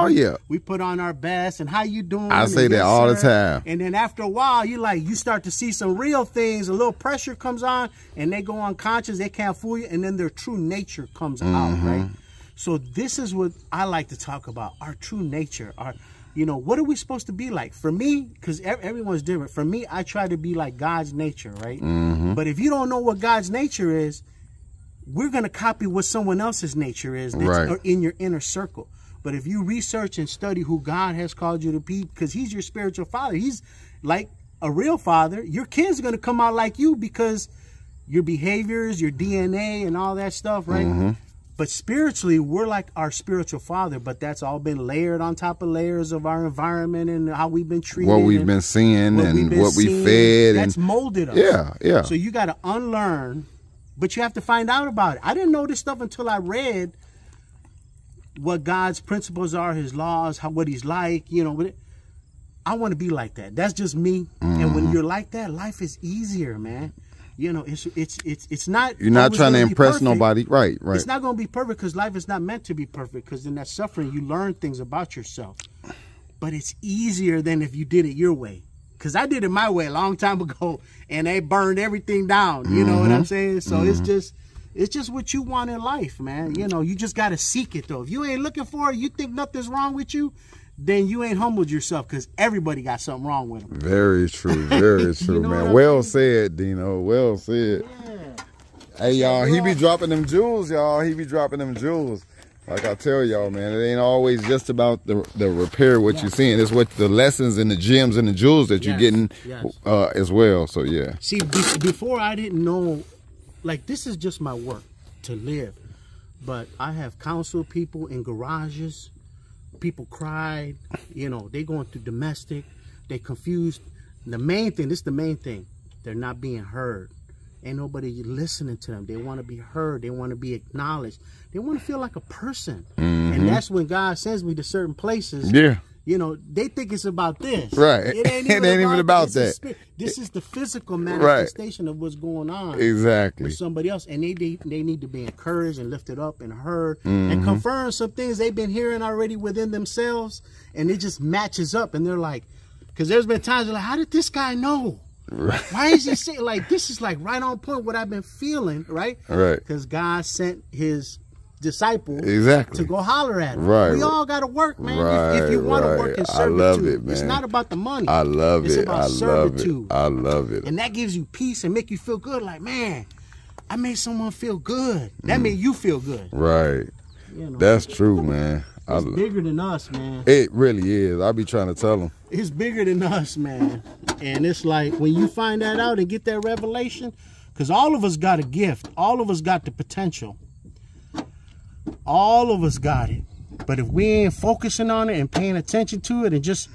we put on our best and how you doing. I say that all the time. And then after a while, you start to see some real things. A little pressure comes on, and they go unconscious. They can't fool you, and then their true nature comes out, right? So this is what I like to talk about: our true nature. Our, you know, what are we supposed to be like? For me, because everyone's different. For me, I try to be like God's nature, right? But if you don't know what God's nature is, we're going to copy what someone else's nature is that's in your inner circle. But if you research and study who God has called you to be, because he's your spiritual father, he's like a real father, your kids are going to come out like you because your behaviors, your DNA and all that stuff, right? But spiritually, we're like our spiritual father, but that's all been layered on top of layers of our environment and how we've been treated. What we've been seeing and what we fed. That's molded us. So you got to unlearn. But you have to find out about it. I didn't know this stuff until I read what God's principles are, his laws, what he's like, you know. I want to be like that. That's just me. And when you're like that, life is easier, man. You know, it's not. You're not trying to impress nobody, right? It's not going to be perfect because life is not meant to be perfect. Because in that suffering, you learn things about yourself. But it's easier than if you did it your way. Because I did it my way a long time ago, and they burned everything down. You know what I'm saying? So it's just what you want in life, man. You know, you just got to seek it, though. If you ain't looking for it, you think nothing's wrong with you, then you ain't humbled yourself, because everybody got something wrong with them. Very true. Very true, man. Well said, Dino. Well said. Yeah. Hey, y'all, he be dropping them jewels, y'all. He be dropping them jewels. Like I tell y'all, man, it ain't always just about the repair, what you're seeing. It's what the lessons and the gems and the jewels that you're getting as well. So, yeah. See, before I didn't know, like, this is just my work to live. But I have counseled people in garages. People cried. You know, they going through domestic. They confused. The main thing, this is the main thing, they're not being heard. Ain't nobody listening to them. They want to be heard. They want to be acknowledged. They want to feel like a person. And that's when God sends me to certain places. Yeah. You know, they think it's about this. Right. It ain't even about that. This is the physical manifestation of what's going on. Exactly. With somebody else. And they need to be encouraged and lifted up and heard. And confirm some things they've been hearing already within themselves. And it just matches up. And they're like, because there's been times they're like, how did this guy know? Right. Why is he saying, like, this is like right on point what I've been feeling, right? Right. Because God sent his disciples to go holler at him. Right. We all got to work, man. If you want to work in servitude. I love it, man. It's not about the money. I love it's it. about servitude. I love it. And that gives you peace and make you feel good. Like, man, I made someone feel good. That made you feel good. Right. You know, that's true, man. It's bigger than us, man. It really is. I be trying to tell them. It's bigger than us, man. And it's like when you find that out and get that revelation, because all of us got a gift. All of us got the potential. All of us got it. But if we ain't focusing on it and paying attention to it and just,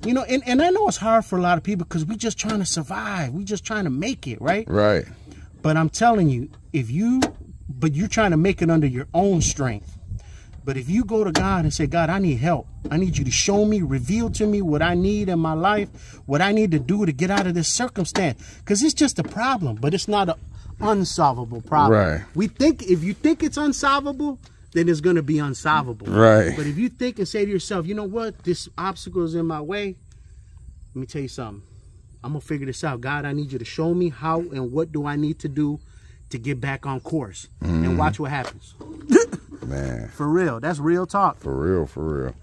you know, and I know it's hard for a lot of people because we just trying to survive. We just trying to make it, right? Right. But I'm telling you, but you're trying to make it under your own strength. But if you go to God and say, God, I need help. I need you to show me, reveal to me what I need in my life, what I need to do to get out of this circumstance. Because it's just a problem, but it's not an unsolvable problem. Right. If you think it's unsolvable, then it's going to be unsolvable. Right. But if you think and say to yourself, you know what, this obstacle is in my way, let me tell you something. I'm going to figure this out. God, I need you to show me how and what do I need to do to get back on course. And watch what happens. Man. For real. That's real talk. For real.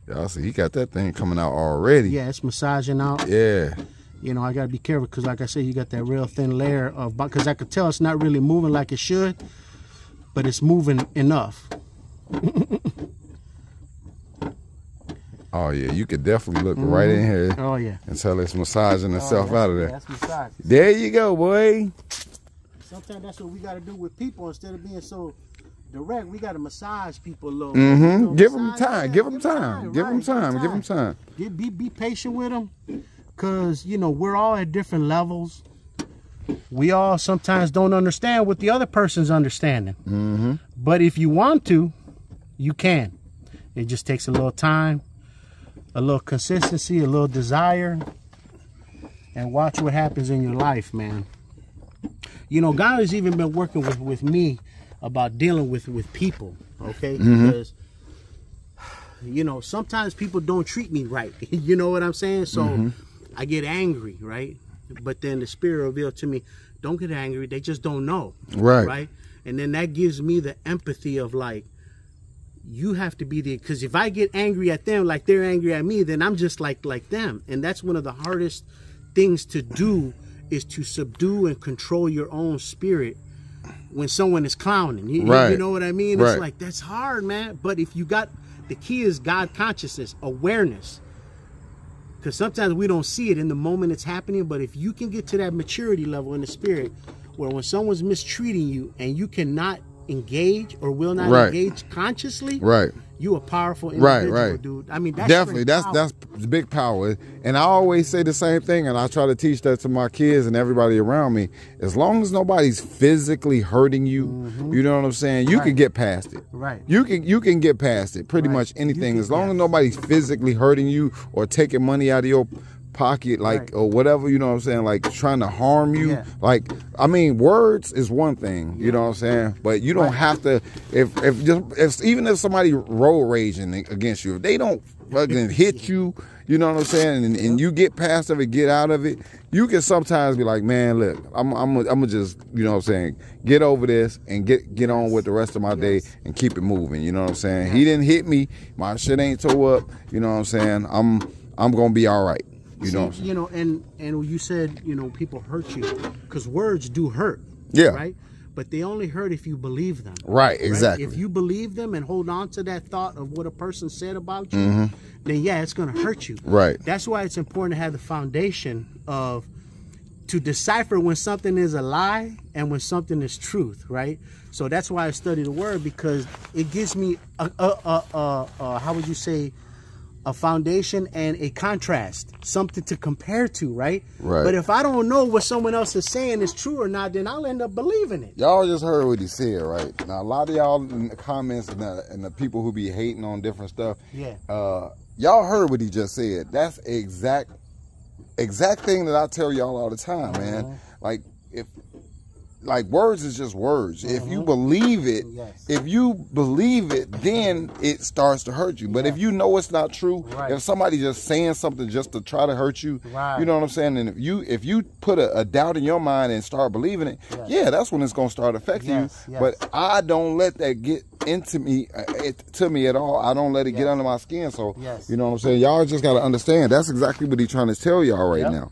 Y'all see, he got that thing coming out already. Yeah, it's massaging out. Yeah. You know, I got to be careful because, like I said, you got that real thin layer of, because I could tell it's not really moving like it should, but it's moving enough. Oh, yeah, you could definitely look right in here. Oh, yeah. And tell it's massaging itself out of there. That's massaging. There you go, boy. Sometimes that's what we got to do with people. Instead of being so direct, we got to massage people a little. Give them time. Give them time. Give them time. Give them time. Be patient with them. Because, you know, we're all at different levels. We all sometimes don't understand what the other person's understanding. But if you want to, you can. It just takes a little time. a little consistency, a little desire, and watch what happens in your life, man. You know, God has even been working with me about dealing with people, okay? Because, you know, sometimes people don't treat me right. You know what I'm saying? So I get angry, right? But then the Spirit revealed to me, don't get angry. They just don't know. Right? And then that gives me the empathy of like, you have to be the, because if I get angry at them like they're angry at me, then I'm just like them. And that's one of the hardest things to do, is to subdue and control your own spirit when someone is clowning. You know what I mean? It's like, that's hard, man. But if you got, the key is God consciousness, awareness. Because sometimes we don't see it in the moment it's happening, but if you can get to that maturity level in the spirit, where when someone's mistreating you and you cannot engage or will not engage consciously, you a powerful individual, dude. I mean, that's definitely that's big power. And I always say the same thing, and I try to teach that to my kids and everybody around me. As long as nobody's physically hurting you, you know what I'm saying, you can get past it. You can get past it. Pretty much anything. As long as nobody's physically hurting you or taking money out of your pocket, like, or whatever, you know what I'm saying, like trying to harm you. Like, I mean, words is one thing, you know what I'm saying, but you don't have to, if even if somebody road raging against you, if they don't fucking hit you, you know what I'm saying, and you get past of it, get out of it, you can sometimes be like, man, look, I'm gonna just, you know what I'm saying, get over this and get on with the rest of my day and keep it moving, you know what I'm saying. He didn't hit me, my shit ain't tore up, you know what I'm saying, I'm gonna be all right. You know, and you said, you know, people hurt you because words do hurt. Right. But they only hurt if you believe them. Right. Exactly. If you believe them and hold on to that thought of what a person said about you, then yeah, it's going to hurt you. Right. That's why it's important to have the foundation to decipher when something is a lie and when something is truth. Right. So that's why I study the word, because it gives me how would you say, a foundation and a contrast, something to compare to, right? But if I don't know what someone else is saying is true or not, then I'll end up believing it. Y'all just heard what he said, right? Now, a lot of y'all in the comments and the people who be hating on different stuff, y'all heard what he just said. That's exact thing that I tell y'all all the time, man. Like words is just words. If you believe it, then it starts to hurt you. But if you know it's not true, if somebody just saying something just to try to hurt you, you know what I'm saying? And if you put a doubt in your mind and start believing it, that's when it's gonna start affecting you. But I don't let that get into me, at all. I don't let it get under my skin. So you know what I'm saying? Y'all just gotta understand that's exactly what he's trying to tell y'all right now.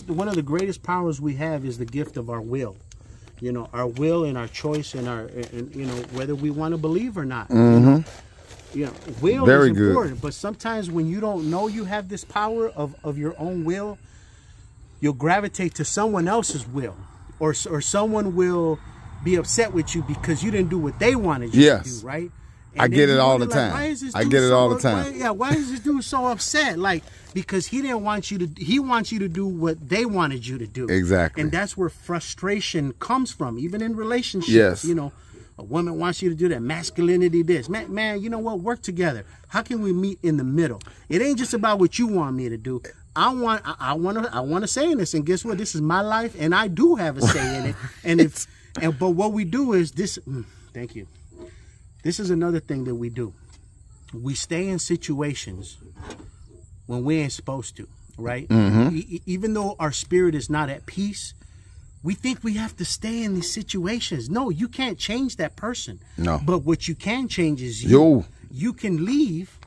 One of the greatest powers we have is the gift of our will. You know, our will and our choice and you know, whether we want to believe or not. You know, will is important. But sometimes when you don't know you have this power of your own will, you'll gravitate to someone else's will, or someone will be upset with you because you didn't do what they wanted you to do, right? And I get it all the time. I get it all the time. Why is this dude so upset? Like, because he didn't want you to, he wants you to do what they wanted you to do. Exactly. And that's where frustration comes from, even in relationships. You know, a woman wants you to do that, masculinity this. Man, you know what? Work together. How can we meet in the middle? It ain't just about what you want me to do. I want to say in this, and guess what? This is my life, and I do have a say in it. But what we do is this. Thank you. This is another thing that we do. We stay in situations when we ain't supposed to, right? Even though our spirit is not at peace, we think we have to stay in these situations. No, you can't change that person. No. But what you can change is you. You can leave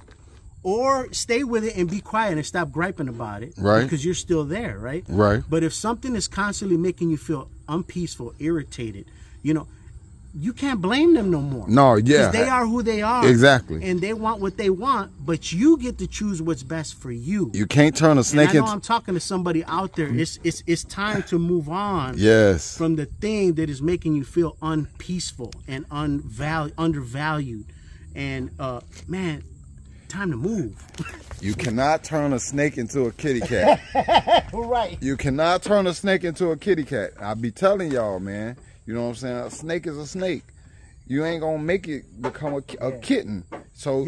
or stay with it and be quiet and stop griping about it. Right. Because you're still there, right? Right. But if something is constantly making you feel unpeaceful, irritated, you know, you can't blame them no more. No, yeah. Because they are who they are. Exactly. And they want what they want, but you get to choose what's best for you. You can't turn a snake into... I know I'm talking to somebody out there. It's time to move on from the thing that is making you feel unpeaceful and undervalued. And, man, time to move. You cannot turn a snake into a kitty cat. Right. You cannot turn a snake into a kitty cat. I be telling y'all, man. You know what I'm saying? A snake is a snake. You ain't gonna make it become a kitten. So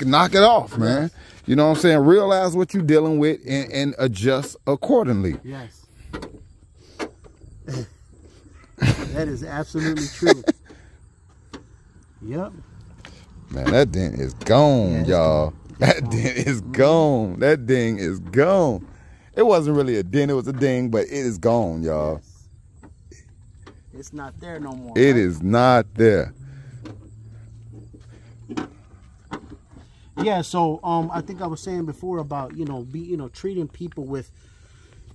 knock it off, man. You know what I'm saying? Realize what you're dealing with and adjust accordingly. Yes. That is absolutely true. Yep. Man, that dent is gone, y'all. That dent is gone. That ding is gone. It wasn't really a dent, it was a ding, but it is gone, y'all. Yes. It's not there no more. It is not there. Yeah, so I think I was saying before about, treating people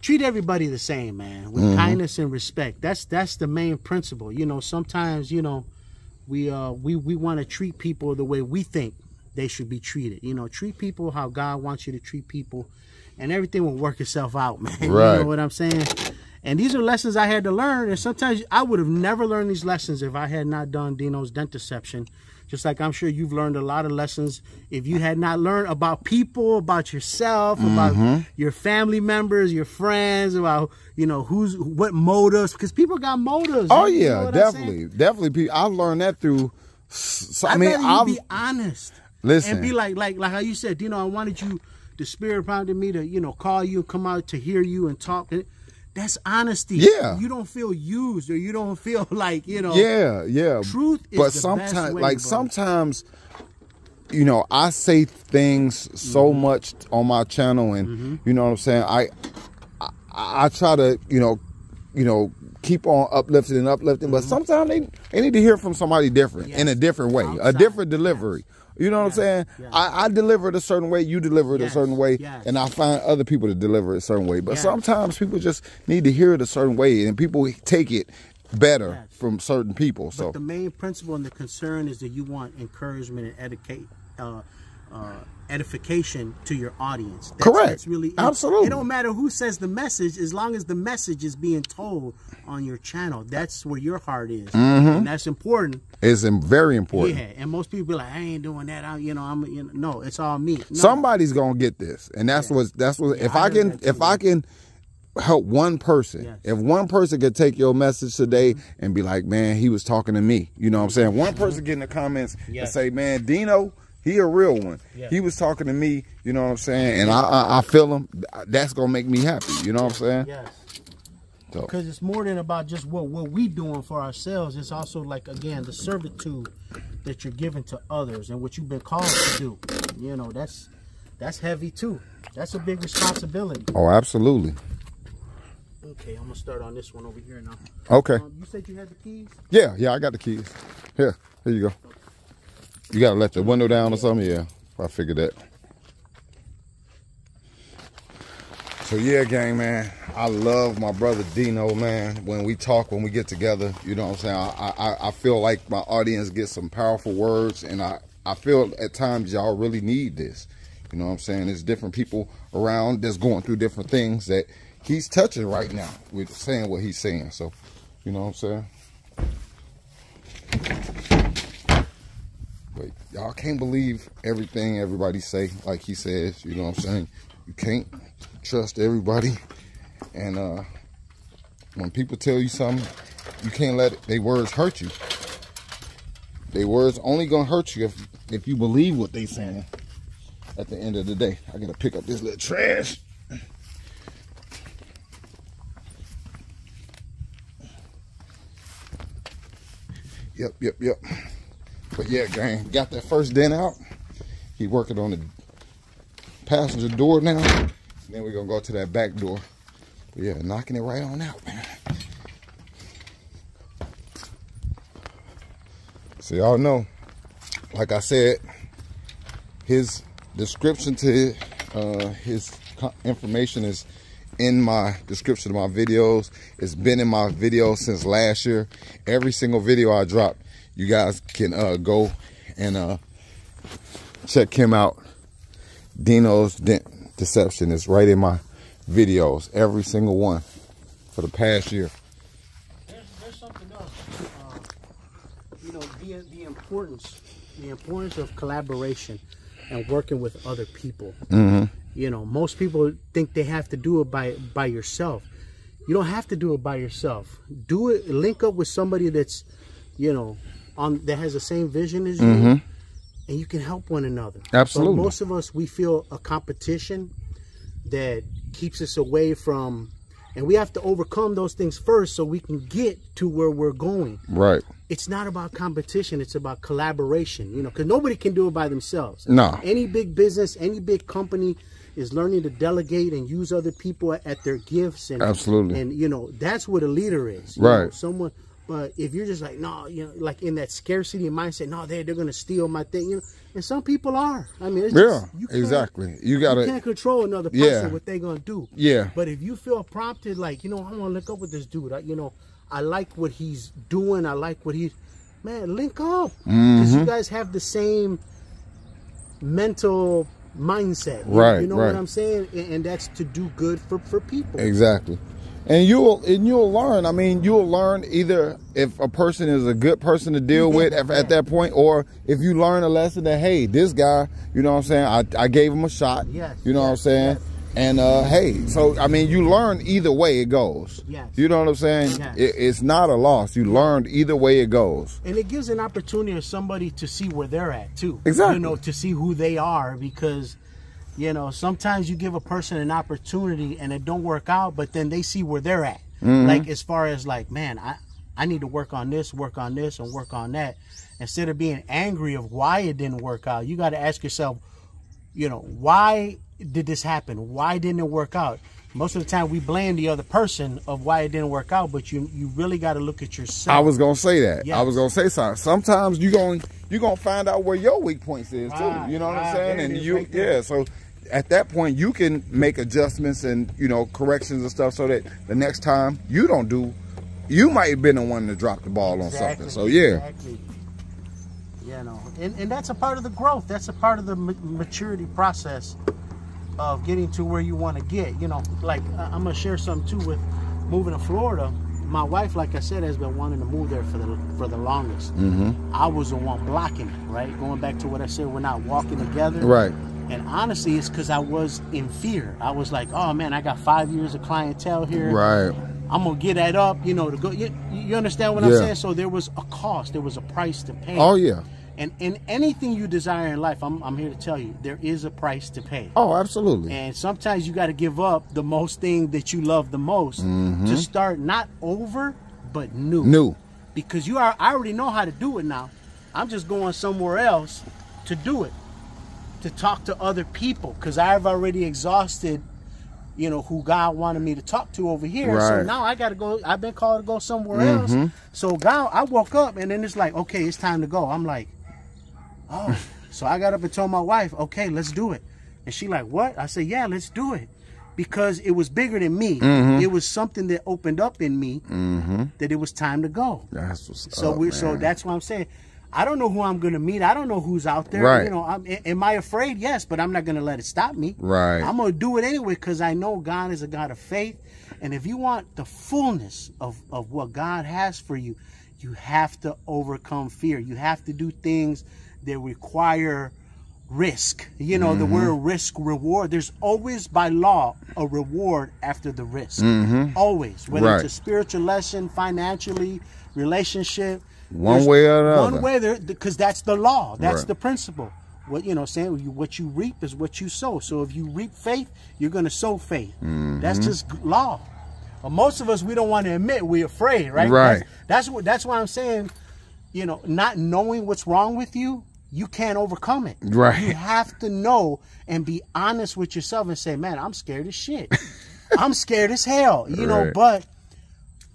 treat everybody the same, man, with kindness and respect. That's the main principle. Sometimes, we want to treat people the way we think they should be treated. Treat people how God wants you to treat people, and everything will work itself out, man. Right. You know what I'm saying? And these are lessons I had to learn, and sometimes I would have never learned these lessons if I had not done Dino's Dent Deception. Just like I'm sure you've learned a lot of lessons if you had not learned about people, about yourself, about your family members, your friends, about, what motives, because people got motives. Oh, yeah, definitely. I've learned that through, I'll be honest. Listen. And be like how you said, I wanted you, the Spirit prompted me to, call you, come out to hear you and talk. That's honesty. Yeah. You don't feel used, or you don't feel like, Yeah. Truth is but the sometimes, best way, like, sometimes, I say things so much on my channel, and you know what I'm saying? I try to, keep on uplifting, but sometimes they need to hear from somebody different in a different way, a different delivery. You know what I'm saying? I deliver it a certain way, you deliver it a certain way, and I find other people to deliver it a certain way. But sometimes people just need to hear it a certain way, and people take it better from certain people. But the main principle and the concern is that you want encouragement and edification to your audience. Correct. That's really absolutely. It don't matter who says the message, as long as the message is being told on your channel. That's where your heart is, and that's important. It's very important. Yeah, and most people be like, I ain't doing that. No, it's all me. No. Somebody's gonna get this, and that's what. If I can help one person, if one person could take your message today and be like, man, he was talking to me. You know what I'm saying? One person get in the comments and say, man, Dino, he a real one. He was talking to me. You know what I'm saying? And I feel him. That's gonna make me happy. You know what I'm saying? Yes. So. Because it's more than about just what we doing for ourselves. It's also, like, again, the servitude that you're giving to others and what you've been called to do. That's heavy too. That's a big responsibility. Oh, absolutely. Okay, I'm gonna start on this one over here now. Okay. You said you had the keys? Yeah, I got the keys. Here you go. You gotta let the window down or something? Yeah, I figured that. So yeah, gang, man, I love my brother Dino, man. When we talk, when we get together, you know what I'm saying? I feel like my audience gets some powerful words, and I feel at times y'all really need this. You know what I'm saying? There's different people around that's going through different things that he's touching right now with saying what he's saying. So, you know what I'm saying? But y'all can't believe everything everybody say, like he says. You know what I'm saying? You can't trust everybody, and when people tell you something, you can't let their words hurt you. Their words only gonna hurt you if you believe what they saying. At the end of the day, I gotta pick up this little trash. Yep. But yeah, gang, got that first dent out. He working on the passenger door now. Then we're gonna go to that back door. But yeah, knocking it right on out, man. So y'all know, like I said, his description to his information is in my description of my videos. It's been in my videos since last year. Every single video I drop, you guys can go and check him out. Dino's Dent Deception is right in my videos, every single one for the past year. There's something else. The importance of collaboration and working with other people. Most people think they have to do it by yourself. You don't have to do it by yourself. Do it, link up with somebody that's, that has the same vision as you, and you can help one another. Absolutely. But most of us, we feel a competition that keeps us away from, and we have to overcome those things first so we can get to where we're going. Right. It's not about competition, it's about collaboration, you know, because nobody can do it by themselves. No. Any big business, any big company is learning to delegate and use other people at their gifts. And, absolutely. And, you know, that's what a leader is. Right. Know, someone, but if you're just like, no, you know, like in that scarcity mindset, no, they're going to steal my thing, you know, and some people are. I mean, it's just, exactly. You can't control another person, what they're going to do. Yeah. But if you feel prompted, like, you know, I want to link up with this dude, you know, I like what he's doing. I like what he's, man, link up. Because you guys have the same mental mindset. Right. You know what I'm saying? And that's to do good for people. Exactly. And you'll learn. I mean, you'll learn either if a person is a good person to deal with at that point, or if you learn a lesson that, hey, this guy, you know what I'm saying, I gave him a shot. Yes. You know what I'm saying? Yes. And hey, so I mean, you learn either way it goes. Yes. You know what I'm saying? Yes. It's not a loss. You learned either way it goes. And it gives an opportunity for somebody to see where they're at too. Exactly. You know, to see who they are, because, you know, sometimes you give a person an opportunity and it don't work out, but then they see where they're at. Like as far as like, man, I need to work on this, and work on that. Instead of being angry of why it didn't work out, you got to ask yourself, you know, why did this happen? Why didn't it work out? Most of the time we blame the other person of why it didn't work out, but you really got to look at yourself. I was going to say that. Yes. I was going to say something. Sometimes you're going to find out where your weak points is too. You know what I'm saying? And you, so at that point you can make adjustments and, you know, corrections and stuff so that the next time you might have been the one to drop the ball on something. So yeah. Exactly. You know, and that's a part of the growth. That's a part of the maturity process of getting to where you want to get. You know, like I'm gonna share something too with moving to Florida. My wife, like I said, has been wanting to move there for the longest. I was the one blocking it, right? Going back to what I said, we're not walking together. Right. And honestly, it's because I was in fear. I was like, oh man, I got 5 years of clientele here. Right. I'm gonna get that up, you know, to go. You understand what I'm saying? So there was a cost, there was a price to pay. Oh yeah. And in anything you desire in life, I'm here to tell you, there is a price to pay. Oh, absolutely. And sometimes you got to give up the most thing that you love the most to start not over, but new. Because I already know how to do it now. I'm just going somewhere else to do it, to talk to other people, because I've already exhausted, you know, who God wanted me to talk to over here. Right. So now I got to go. I've been called to go somewhere else. So God, I woke up and then it's like, okay, it's time to go. I'm like, oh. So I got up and told my wife, okay, let's do it. And she like, what? I said, yeah, let's do it. Because it was bigger than me. It was something that opened up in me that it was time to go. That's what's so that's what I'm saying. I don't know who I'm going to meet. I don't know who's out there. Right. You know, am I afraid? Yes, but I'm not going to let it stop me. Right. I'm going to do it anyway because I know God is a God of faith. And if you want the fullness of what God has for you, you have to overcome fear. You have to do things that require risk. You know, the word risk, reward. There's always by law a reward after the risk. Always. Whether it's a spiritual lesson, financially, relationship. One way or another. One way, because that's the law. That's the principle. What what you reap is what you sow. So if you reap faith, you're going to sow faith. That's just law. But most of us, we don't want to admit we're afraid, right? Right. That's why I'm saying, you know, not knowing what's wrong with you, you can't overcome it. Right. You have to know and be honest with yourself and say, man, I'm scared as shit. I'm scared as hell, you know, but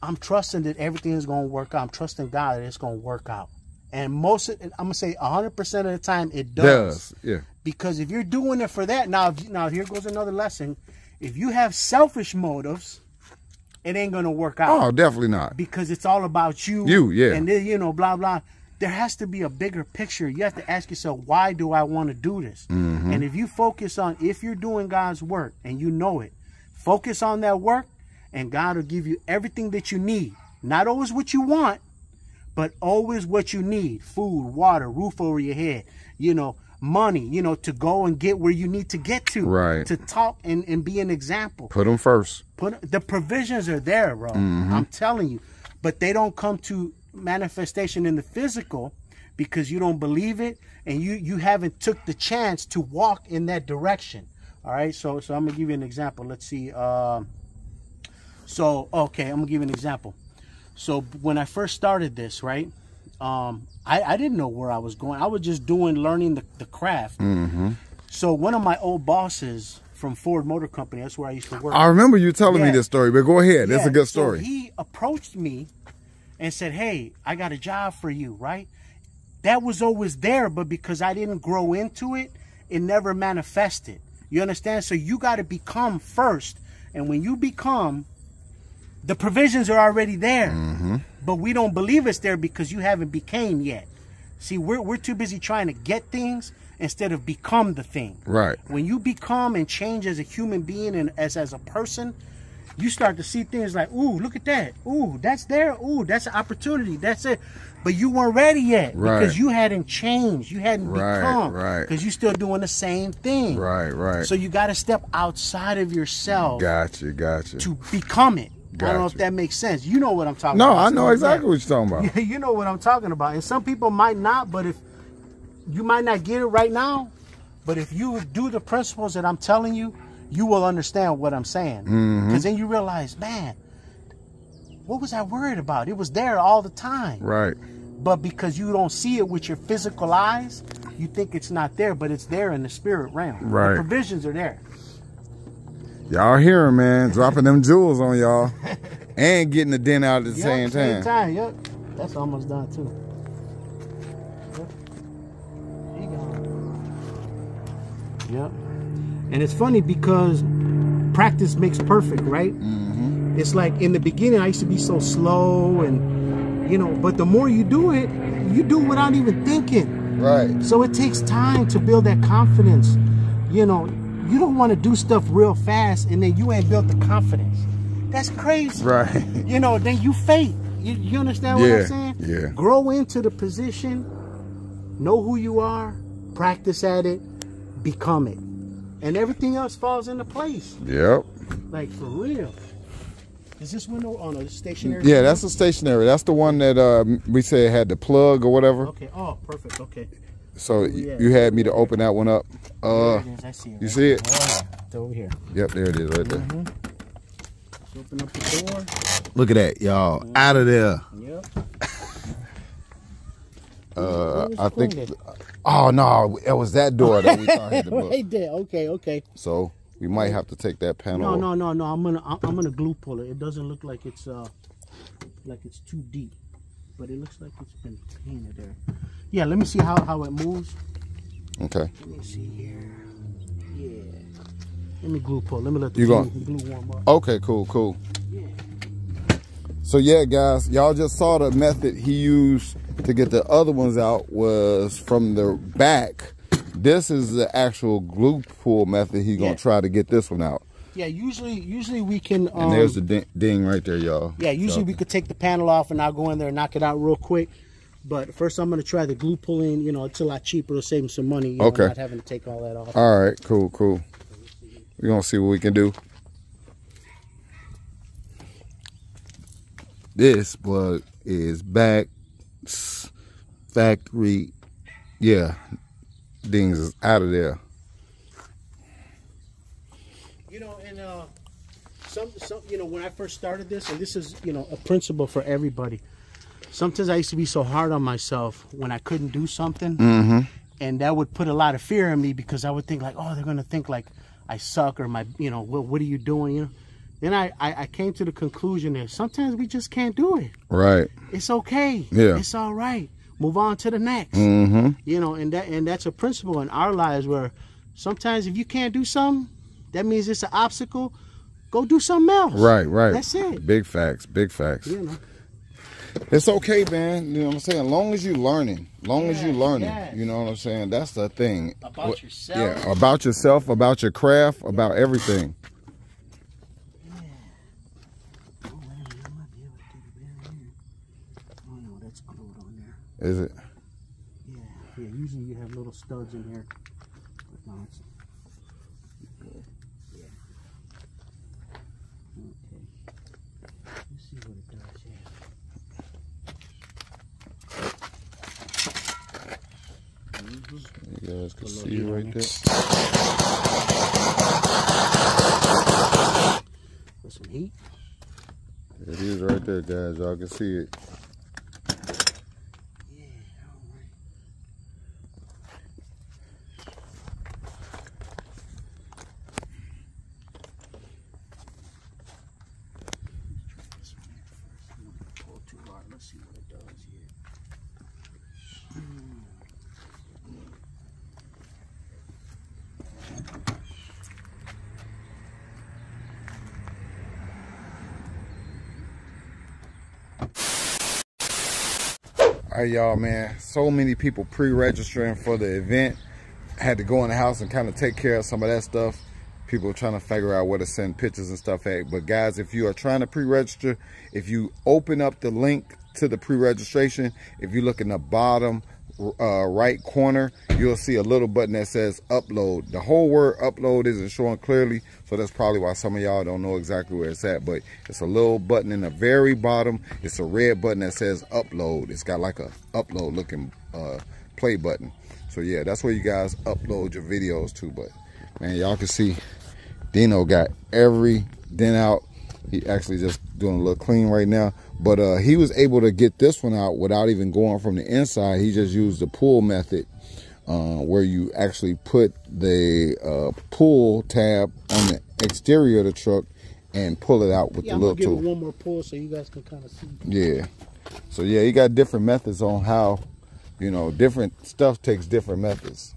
I'm trusting that everything is going to work out. I'm trusting God that it's going to work out. And I'm going to say 100% of the time it does. Yeah. Because if you're doing it for that, now here goes another lesson. If you have selfish motives, it ain't going to work out. Oh, definitely not. Because it's all about you. And then, you know, blah, blah. There has to be a bigger picture. You have to ask yourself, why do I want to do this? And if you focus on, if you're doing God's work and you know it, focus on that work, and God will give you everything that you need. Not always what you want, but always what you need. Food, water, roof over your head, you know, money, you know, to go and get where you need to get to. Right. To talk and be an example. Put them first. The provisions are there, bro. I'm telling you. But they don't come to manifestation in the physical because you don't believe it and you haven't took the chance to walk in that direction. All right, so I'm gonna give you an example. Let's see. Okay, I'm gonna give you an example. So when I first started this, right, I didn't know where I was going. I was just learning the craft. So one of my old bosses from Ford Motor Company, that's where I used to work. I remember you telling me this story, but go ahead. It's a good story. So he approached me and said, hey, I got a job for you, right? That was always there, but because I didn't grow into it, it never manifested. You understand? So you got to become first. And when you become, the provisions are already there. But we don't believe it's there because you haven't became yet. See, we're too busy trying to get things instead of become the thing. Right. When you become and change as a human being and as a person, you start to see things like, ooh, look at that. Ooh, that's there. Ooh, that's an opportunity. That's it. But you weren't ready yet because you hadn't changed. You hadn't become. Because you're still doing the same thing. Right. So you got to step outside of yourself. Gotcha. To become it. I don't know if that makes sense. You know what I'm talking about. No, I know exactly what you're talking about. You know what I'm talking about. And some people might not, but if you might not get it right now, but if you do the principles that I'm telling you, you will understand what I'm saying. Because then you realize, man, what was I worried about? It was there all the time. Right. But because you don't see it with your physical eyes, you think it's not there, but it's there in the spirit realm. Right. The provisions are there. Y'all hear him, man. Dropping them jewels on y'all. And getting the dent out at the same time. Yep. That's almost done, too. Yep. There you go. Yep. And it's funny because practice makes perfect, right? It's like in the beginning, I used to be so slow and, you know, but the more you do it without even thinking. Right. So it takes time to build that confidence. You know, you don't want to do stuff real fast and then you ain't built the confidence. That's crazy. Right. You know, then you fake. You understand what I'm saying? Yeah. Grow into the position, know who you are, practice at it, become it. And everything else falls into place. Yep. Like for real. Is this window on a stationary? Yeah, that's a stationary. That's the one that we said had the plug or whatever. Okay. Oh, perfect. Okay. So you had me to open that one up. There it is. I see it. You see it? It's over here. Yep, there it is right there. Open up the door. Look at that, y'all. Out of there. Yep. I think. Oh no, it was that door that we thought had the book. Right there. Okay. So we might have to take that panel. No. I'm gonna glue pull it. It doesn't look like it's too deep, but it looks like it's been painted there. Yeah. Let me see how it moves. Okay. Let me see here. Yeah. Let me glue pull. Let me let the glue warm up. Okay. Cool. Yeah. So yeah, guys, y'all just saw the method he used to get the other ones out was from the back. This is the actual glue pull method he's gonna try to get this one out. Yeah, usually we can. And there's the ding right there, y'all. Yeah, usually we could take the panel off and I'll go in there and knock it out real quick. But first, I'm gonna try the glue pulling. You know, it's a lot cheaper. It'll save me some money. You know, not having to take all that off. All right, cool. We're gonna see what we can do. This plug is back factory. Yeah, dings is out of there. You know, and some you know, when I first started this, and this is, you know, a principle for everybody. Sometimes I used to be so hard on myself when I couldn't do something, and that would put a lot of fear in me because I would think like, oh, they're gonna think like I suck or my, you know, what are you doing, you know? Then I came to the conclusion that sometimes we just can't do it. Right. It's okay. Yeah. It's all right. Move on to the next. You know, and that's a principle in our lives where sometimes if you can't do something, that means it's an obstacle. Go do something else. Right. That's it. Big facts. You know. It's okay, man. You know what I'm saying? Long as you learning. You know what I'm saying? That's the thing. About yourself. Yeah, about yourself, about your craft, about everything. Is it? Yeah. Usually you have little studs in here. But no, it's good. Yeah. Okay. Let's see what it does. Yeah. You guys can see it right there. With some heat. It is right there, guys. Y'all can see it. Yeah, all right. Pull too hard. Let's see what it does here. All right, y'all, man. So many people pre-registering for the event. I had to go in the house and kind of take care of some of that stuff. People are trying to figure out where to send pictures and stuff at. But guys, if you are trying to pre-register, if you open up the link to the pre-registration, if you look in the bottom right corner, you'll see a little button that says upload. The whole word upload isn't showing clearly, so that's probably why some of y'all don't know exactly where it's at, but it's a little button in the very bottom. It's a red button that says upload. It's got like a upload looking play button. So yeah, that's where you guys upload your videos to. But man, y'all can see Dino got every dent out. He actually just doing a little clean right now, but he was able to get this one out without even going from the inside. He just used the pull method, where you actually put the pull tab on the exterior of the truck and pull it out with the little tool. I'm gonna give it one more pull so you guys can kind of see. Yeah. So yeah, you got different methods on how, you know, different stuff takes different methods.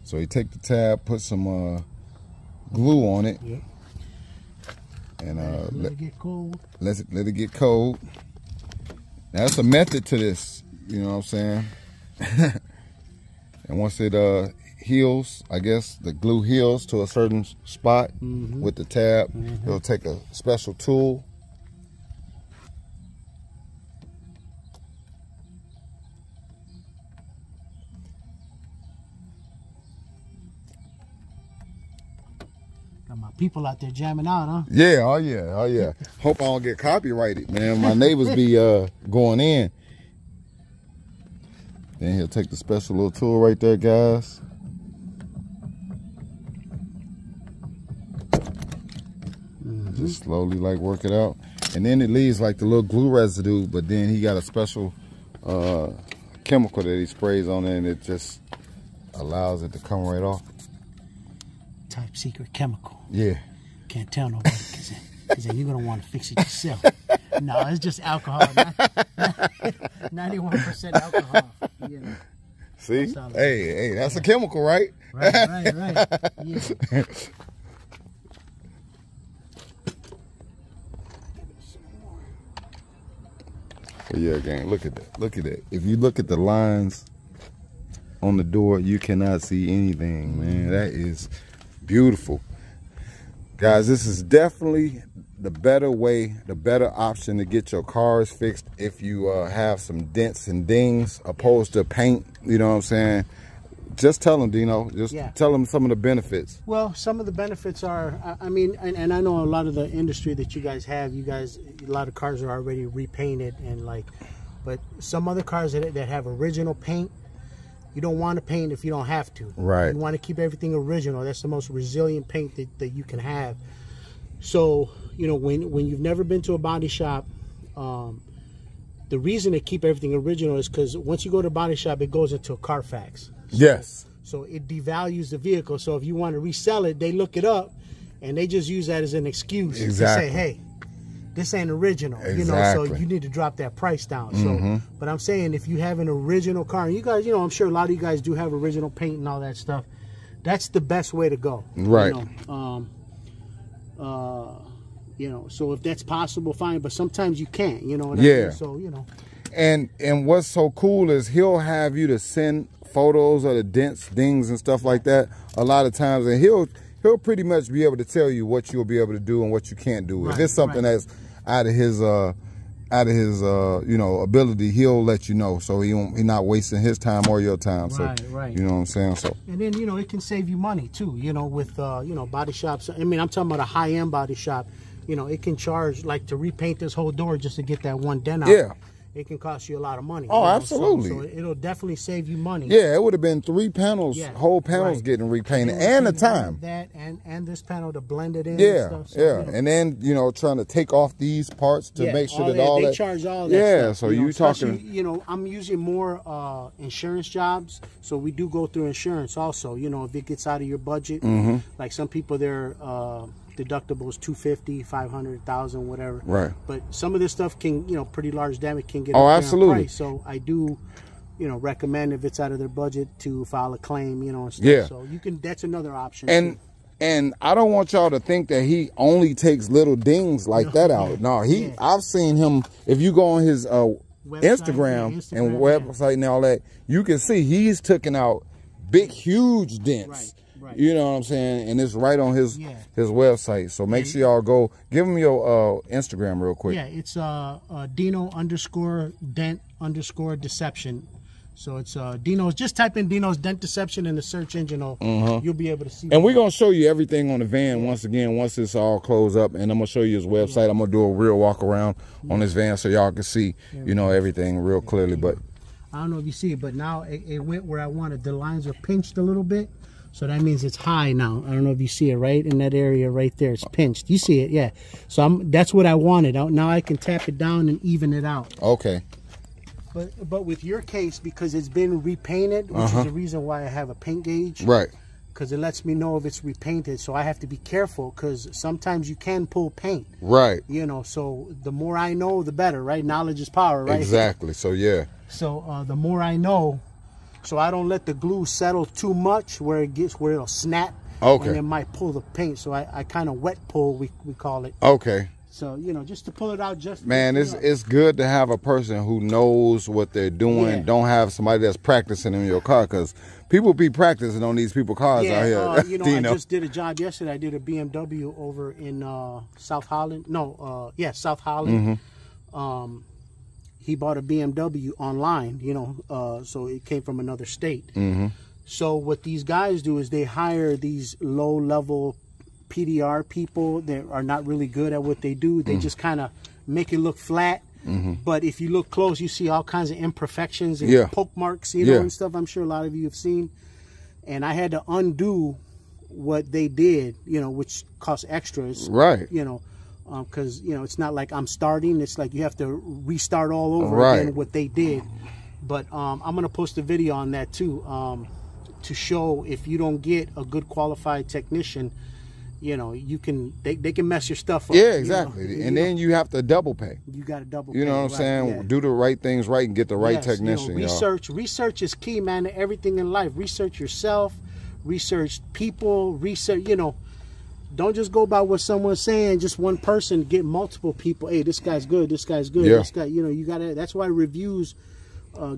So you take the tab, put some glue on it, yeah, and let it get cold. Let it get cold. Now, that's a method to this, you know what I'm saying? And once it heals, I guess the glue heals to a certain spot with the tab, it'll take a special tool. Got my people out there jamming out, huh? Yeah, oh yeah, oh yeah. Hope I don't get copyrighted, man. My neighbors be going in. Then he'll take the special little tool right there, guys. Just slowly like work it out. And then it leaves like the little glue residue, but then he got a special chemical that he sprays on it, and it just allows it to come right off. Type secret chemical. Yeah. Can't tell nobody because then you're going to want to fix it yourself. No, it's just alcohol. 91% alcohol. You know. See? Hey, that's a chemical, right? Right. Yeah. But yeah, gang, look at that. Look at that. If you look at the lines on the door, you cannot see anything, man. That is beautiful. Guys, this is definitely the better way, the better option to get your cars fixed if you have some dents and dings opposed to paint, you know what I'm saying? Just tell them, Dino, just tell them some of the benefits. Well, some of the benefits are, I mean, and I know a lot of the industry that you guys have, a lot of cars are already repainted and like, but some other cars that have original paint, you don't want to paint if you don't have to. Right. You want to keep everything original. That's the most resilient paint that you can have. So, you know, when you've never been to a body shop, the reason they keep everything original is because once you go to a body shop, it goes into a Carfax. Yes. So it devalues the vehicle. So if you want to resell it, they look it up and they just use that as an excuse to say, hey, this ain't original. You know, so you need to drop that price down. So, but I'm saying if you have an original car, and you guys, you know, I'm sure a lot of you guys do have original paint and all that stuff. That's the best way to go. Right. You know, so if that's possible, fine. But sometimes you can't. You know what I mean? So you know. And what's so cool is he'll have you to send photos of the dents, dings, and stuff like that a lot of times, and he'll pretty much be able to tell you what you'll be able to do and what you can't do. If it's something that's out of his you know, ability, he'll let you know, so he's not wasting his time or your time. You know what I'm saying? So, and then, you know, it can save you money too, you know, with you know, body shops. I mean, I'm talking about a high-end body shop. You know, it can charge like to repaint this whole door just to get that one dent out. it can cost you a lot of money. Oh, absolutely. So it'll definitely save you money. Yeah, it would have been 3 panels, whole panels getting repainted, and the time. That and this panel to blend it in. Yeah, and stuff, so, yeah. And then, you know, trying to take off these parts to make sure that all that. They charge all that stuff. So you talking. You know, I'm using more insurance jobs, so we do go through insurance also. You know, if it gets out of your budget, like some people, their deductibles $250, $500, $1,000, whatever. Right. But some of this stuff can, you know, pretty large damage can get. Oh, absolutely. Price. So I do, you know, recommend if it's out of their budget to file a claim. You know, and stuff. Yeah. So you can. That's another option. And I don't want y'all to think that he only takes little dings like that out. No, I've seen him. If you go on his Instagram and website and all that, you can see he's taken out big, huge dents. Right. You know what I'm saying? And it's right on his website. So make sure y'all go. Give him your Instagram real quick. Yeah, it's Dino_Dent_Deception. So it's Dino's. Just type in Dino's Dent Deception in the search engine. You'll be able to see. And we're gonna show you everything on the van once again, once it's all closed up. And I'm gonna show you his website. I'm gonna do a real walk around on his van so y'all can see, you know, everything real clearly. But I don't know if you see it, but now it went where I wanted. The lines are pinched a little bit, so that means it's high now. I don't know if you see it right in that area right there. It's pinched. You see it, yeah. So that's what I wanted. Now I can tap it down and even it out. Okay. But with your case, because it's been repainted, which is the reason why I have a paint gauge. Right. Because it lets me know if it's repainted. So I have to be careful because sometimes you can pull paint. Right. You know, so the more I know, the better, right? Knowledge is power, right? Exactly. So, yeah. So the more I know, so I don't let the glue settle too much where it'll snap. Okay. And it might pull the paint. So I kind of wet pull, we call it. Okay. So, you know, just to pull it out just... Man, it's good to have a person who knows what they're doing. Yeah. Don't have somebody that's practicing in your car, because people be practicing on these people's cars out here. You know, I just did a job yesterday. I did a BMW over in South Holland. No, South Holland. He bought a BMW online, you know, so it came from another state. So what these guys do is they hire these low-level PDR people that are not really good at what they do. They just kind of make it look flat. But if you look close, you see all kinds of imperfections and poke marks, you know, and stuff. I'm sure a lot of you have seen. And I had to undo what they did, you know, which cost extras. Right. You know, because, you know, it's not like I'm starting. It's like you have to restart all over again what they did. But I'm going to post a video on that too, to show if you don't get a good qualified technician, you know, they can mess your stuff up. Yeah, exactly. You know? And then you have to double pay. You got to double pay. You know what I'm saying? Yeah. Do the right things right and get the right technician. You know, research is key, man, to everything in life. Research yourself, research people, research, you know, don't just go by what someone's saying, just one person, get multiple people. Hey, this guy's good, this guy's good, this guy, you know, you got to, that's why reviews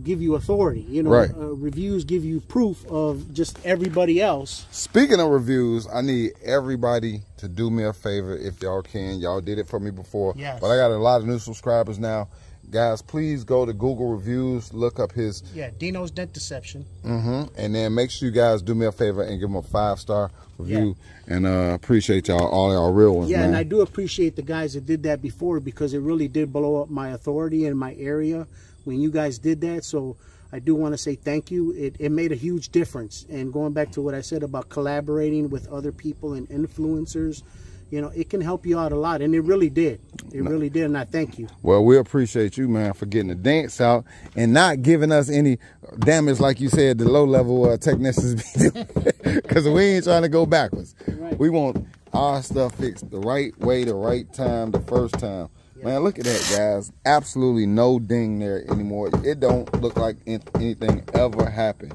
give you authority, you know. Reviews give you proof of just everybody else. Speaking of reviews, I need everybody to do me a favor if y'all can. Y'all did it for me before, but I got a lot of new subscribers now. Guys, please go to Google reviews, look up his Dino's Dent Deception, and then make sure you guys do me a favor and give him a 5-star review. And appreciate y'all, all y'all real ones, man. And I do appreciate the guys that did that before, because it really did blow up my authority in my area when you guys did that. So I do want to say thank you. It made a huge difference. And going back to what I said about collaborating with other people and influencers, you know, it can help you out a lot. And it really did. It really did. And I thank you. Well, we appreciate you, man, for getting the dents out and not giving us any damage, like you said, the low-level technicians be doing. Because we ain't trying to go backwards. We want our stuff fixed the right way, the right time, the first time. Man, look at that, guys. Absolutely no ding there anymore. It don't look like anything ever happened.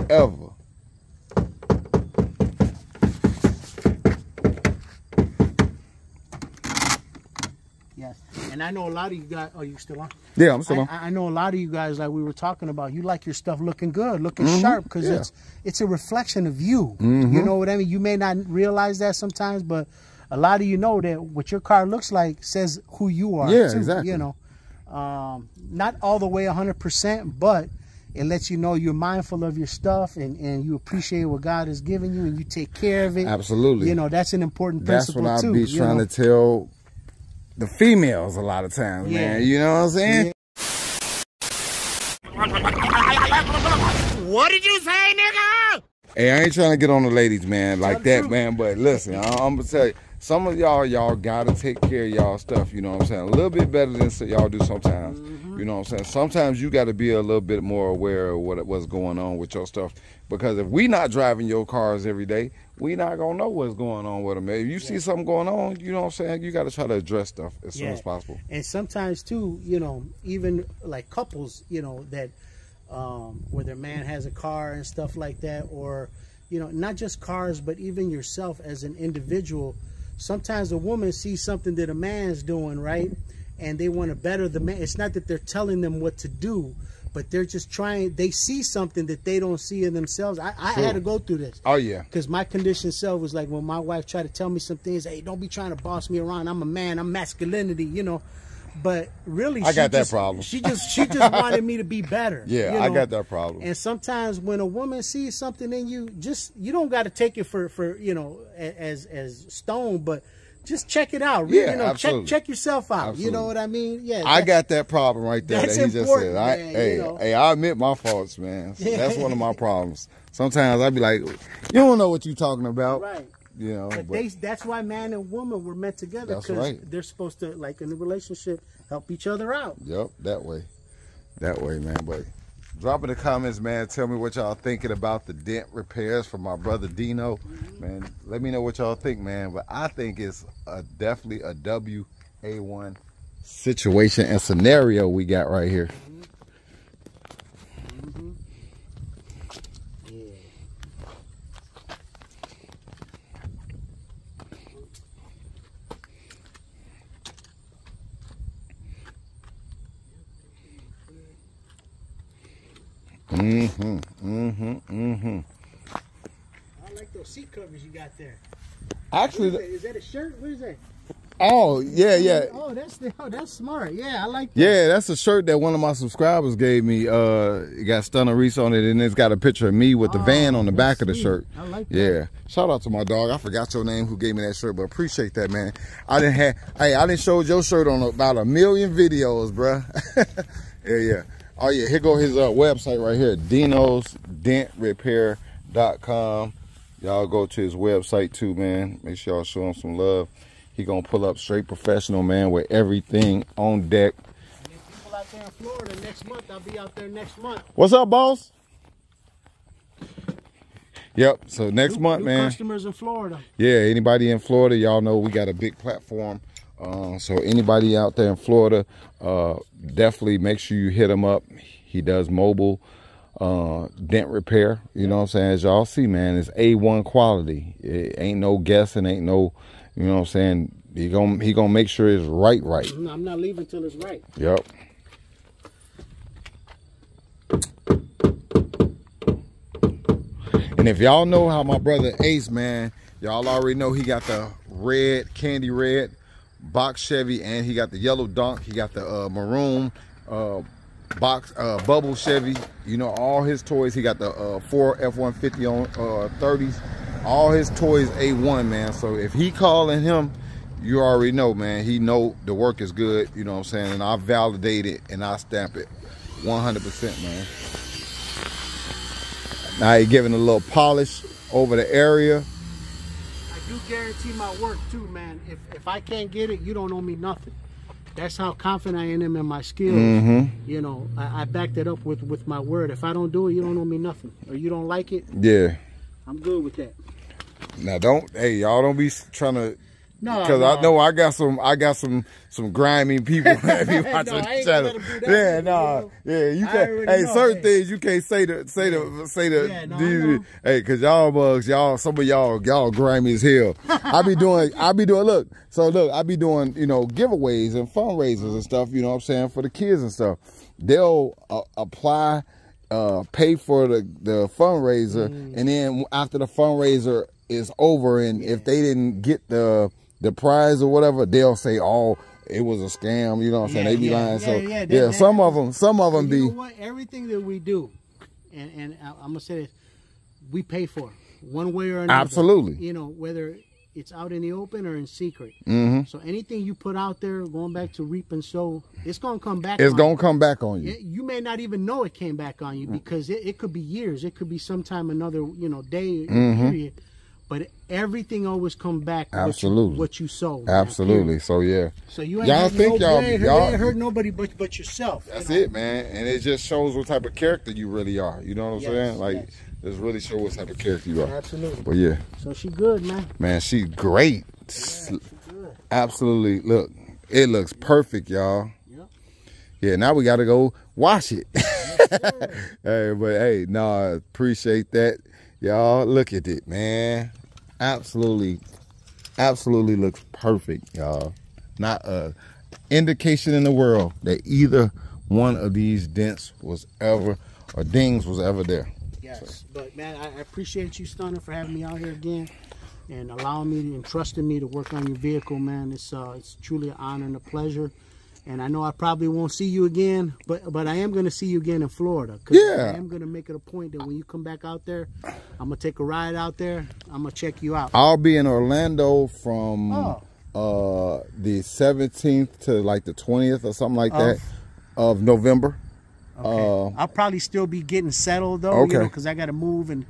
Ever. Yes. And I know a lot of you guys, are you still on? Yeah, I'm still on. I know a lot of you guys, like we were talking about, you like your stuff looking good, looking sharp, because it's a reflection of you. You know what I mean? You may not realize that sometimes, but a lot of you know that what your car looks like says who you are. Yeah, too, exactly. You know, not all the way 100%, but it lets you know you're mindful of your stuff and you appreciate what God has given you and you take care of it. Absolutely. You know, that's an important principle too. That's what I be trying to tell the females a lot of times, man. You know what I'm saying? What did you say, nigga? Hey, I ain't trying to get on the ladies, man, like that, man. But listen, I'm gonna tell you, some of y'all gotta take care of y'all stuff. You know what I'm saying? A little bit better than y'all do sometimes. You know what I'm saying? Sometimes you got to be a little bit more aware of what's going on with your stuff. Because if we not driving your cars every day, we not gonna know what's going on with them. If you see something going on, you know what I'm saying, you got to try to address stuff as soon as possible. And sometimes too, you know, even like couples, you know, that where their man has a car and stuff like that, or you know, not just cars, but even yourself as an individual. Sometimes a woman sees something that a man's doing, right, and they want to better the man. It's not that they're telling them what to do, but they're just trying. They see something that they don't see in themselves. I had to go through this. Oh yeah. Because my conditioned self was like, when my wife tried to tell me some things, hey, don't be trying to boss me around. I'm a man. I'm masculinity, you know. But really, I got that problem. She just wanted me to be better. Yeah, you know? I got that problem. And sometimes when a woman sees something in you, you don't got to take it for you know, as stone, but just check it out. Yeah, you know, absolutely. check yourself out. Absolutely. You know what I mean? Yeah. I got that problem right there That's that he just said. Man, hey, you know? hey, I admit my faults, man. That's one of my problems. Sometimes I be like, you don't know what you talking about. Right. You know, but that's why man and woman were meant together. That's right. They're supposed to, like in a relationship, help each other out. Yep, that way, man. But drop in the comments, man. Tell me what y'all thinking about the dent repairs for my brother Dino, man. Let me know what y'all think, man. But I think it's definitely a WA1 situation and scenario we got right here. I like those seat covers you got there. Actually, is that a shirt? What is that? Oh yeah. Oh, that's smart. Yeah, I like that. Yeah, that's a shirt that one of my subscribers gave me. It got STUNNA REESE on it, and it's got a picture of me with the van on the back of the shirt. I like that. Yeah, shout out to my dog. I forgot your name who gave me that shirt, but appreciate that, man. I didn't show your shirt on about 1 million videos, bruh. yeah. Oh yeah, here go his website right here, dinosdentrepair.com. Y'all go to his website too, man. Make sure y'all show him some love. He gonna pull up straight professional, man, with everything on deck. And if people out there in Florida next month, I'll be out there next month. What's up, boss? Yep, so next month, man. Customers in Florida. Yeah, anybody in Florida, y'all know we got a big platform. So anybody out there in Florida, definitely make sure you hit him up. He does mobile dent repair. You know what I'm saying? As y'all see, man, it's A1 quality. It ain't no guessing, ain't no, you know what I'm saying? He gonna make sure it's right. I'm not leaving till it's right. Yep. And if y'all know how my brother Ace, man, y'all already know he got the red, candy red box Chevy, and he got the yellow Dunk. He got the maroon box bubble Chevy. You know, all his toys. He got the 4 F-150 on 30s. All his toys A1, man. So if he calling him, you already know, man. He know the work is good. You know what I'm saying? And I validate it and I stamp it 100%, man. Now he giving a little polish over the area. I do guarantee my work too, man. If I can't get it, you don't owe me nothing. That's how confident I am in my skills. You know, I back that up with my word. If I don't do it, you don't owe me nothing. Or you don't like it, yeah, I'm good with that. Now y'all don't be trying to. No, because I know I got some grimy people that be watching the channel. You can't. Hey, certain things you can't say hey, cause y'all bugs, some of y'all grimy as hell. I be doing look, I be doing, you know, giveaways and fundraisers and stuff, you know what I'm saying, for the kids and stuff. They'll apply, pay for the fundraiser, and then after the fundraiser is over, and if they didn't get the prize or whatever, they'll say, oh, it was a scam, you know what I'm saying? They be lying. Some of them be. You know what? Everything that we do, and I'm gonna say this, we pay for it one way or another. Absolutely. You know, whether it's out in the open or in secret. Mm-hmm. So anything you put out there, going back to reap and sow, it's gonna come back. It's gonna come back on you. You may not even know it came back on you because it could be years. It could be sometime another day period. But everything always comes back. Absolutely. What you sow. Absolutely. Man. So yeah. So you ain't y'all hurt nobody but yourself. That's it, man. And it just shows what type of character you really are. You know what I'm saying? Like this really shows what type of character you are. Absolutely. But yeah. So she good, man. Man, she's great. Yeah, she good. Absolutely. Look, it looks perfect, y'all. Yep. Yeah. Now we got to go wash it. Hey, but hey, I appreciate that. Y'all look at it, man. Absolutely looks perfect, y'all. Not a indication in the world that either one of these dents was ever or dings was ever there. Yes, so. But man, I appreciate you, Stunner, for having me out here again and allowing me and trusting me to work on your vehicle, man. It's truly an honor and a pleasure. And I know I probably won't see you again, but I am going to see you again in Florida. Yeah. I am going to make it a point that when you come back out there, I'm going to take a ride out there. I'm going to check you out. I'll be in Orlando from the 17th to like the 20th or something like that of November. Okay. I'll probably still be getting settled though, because I got to move and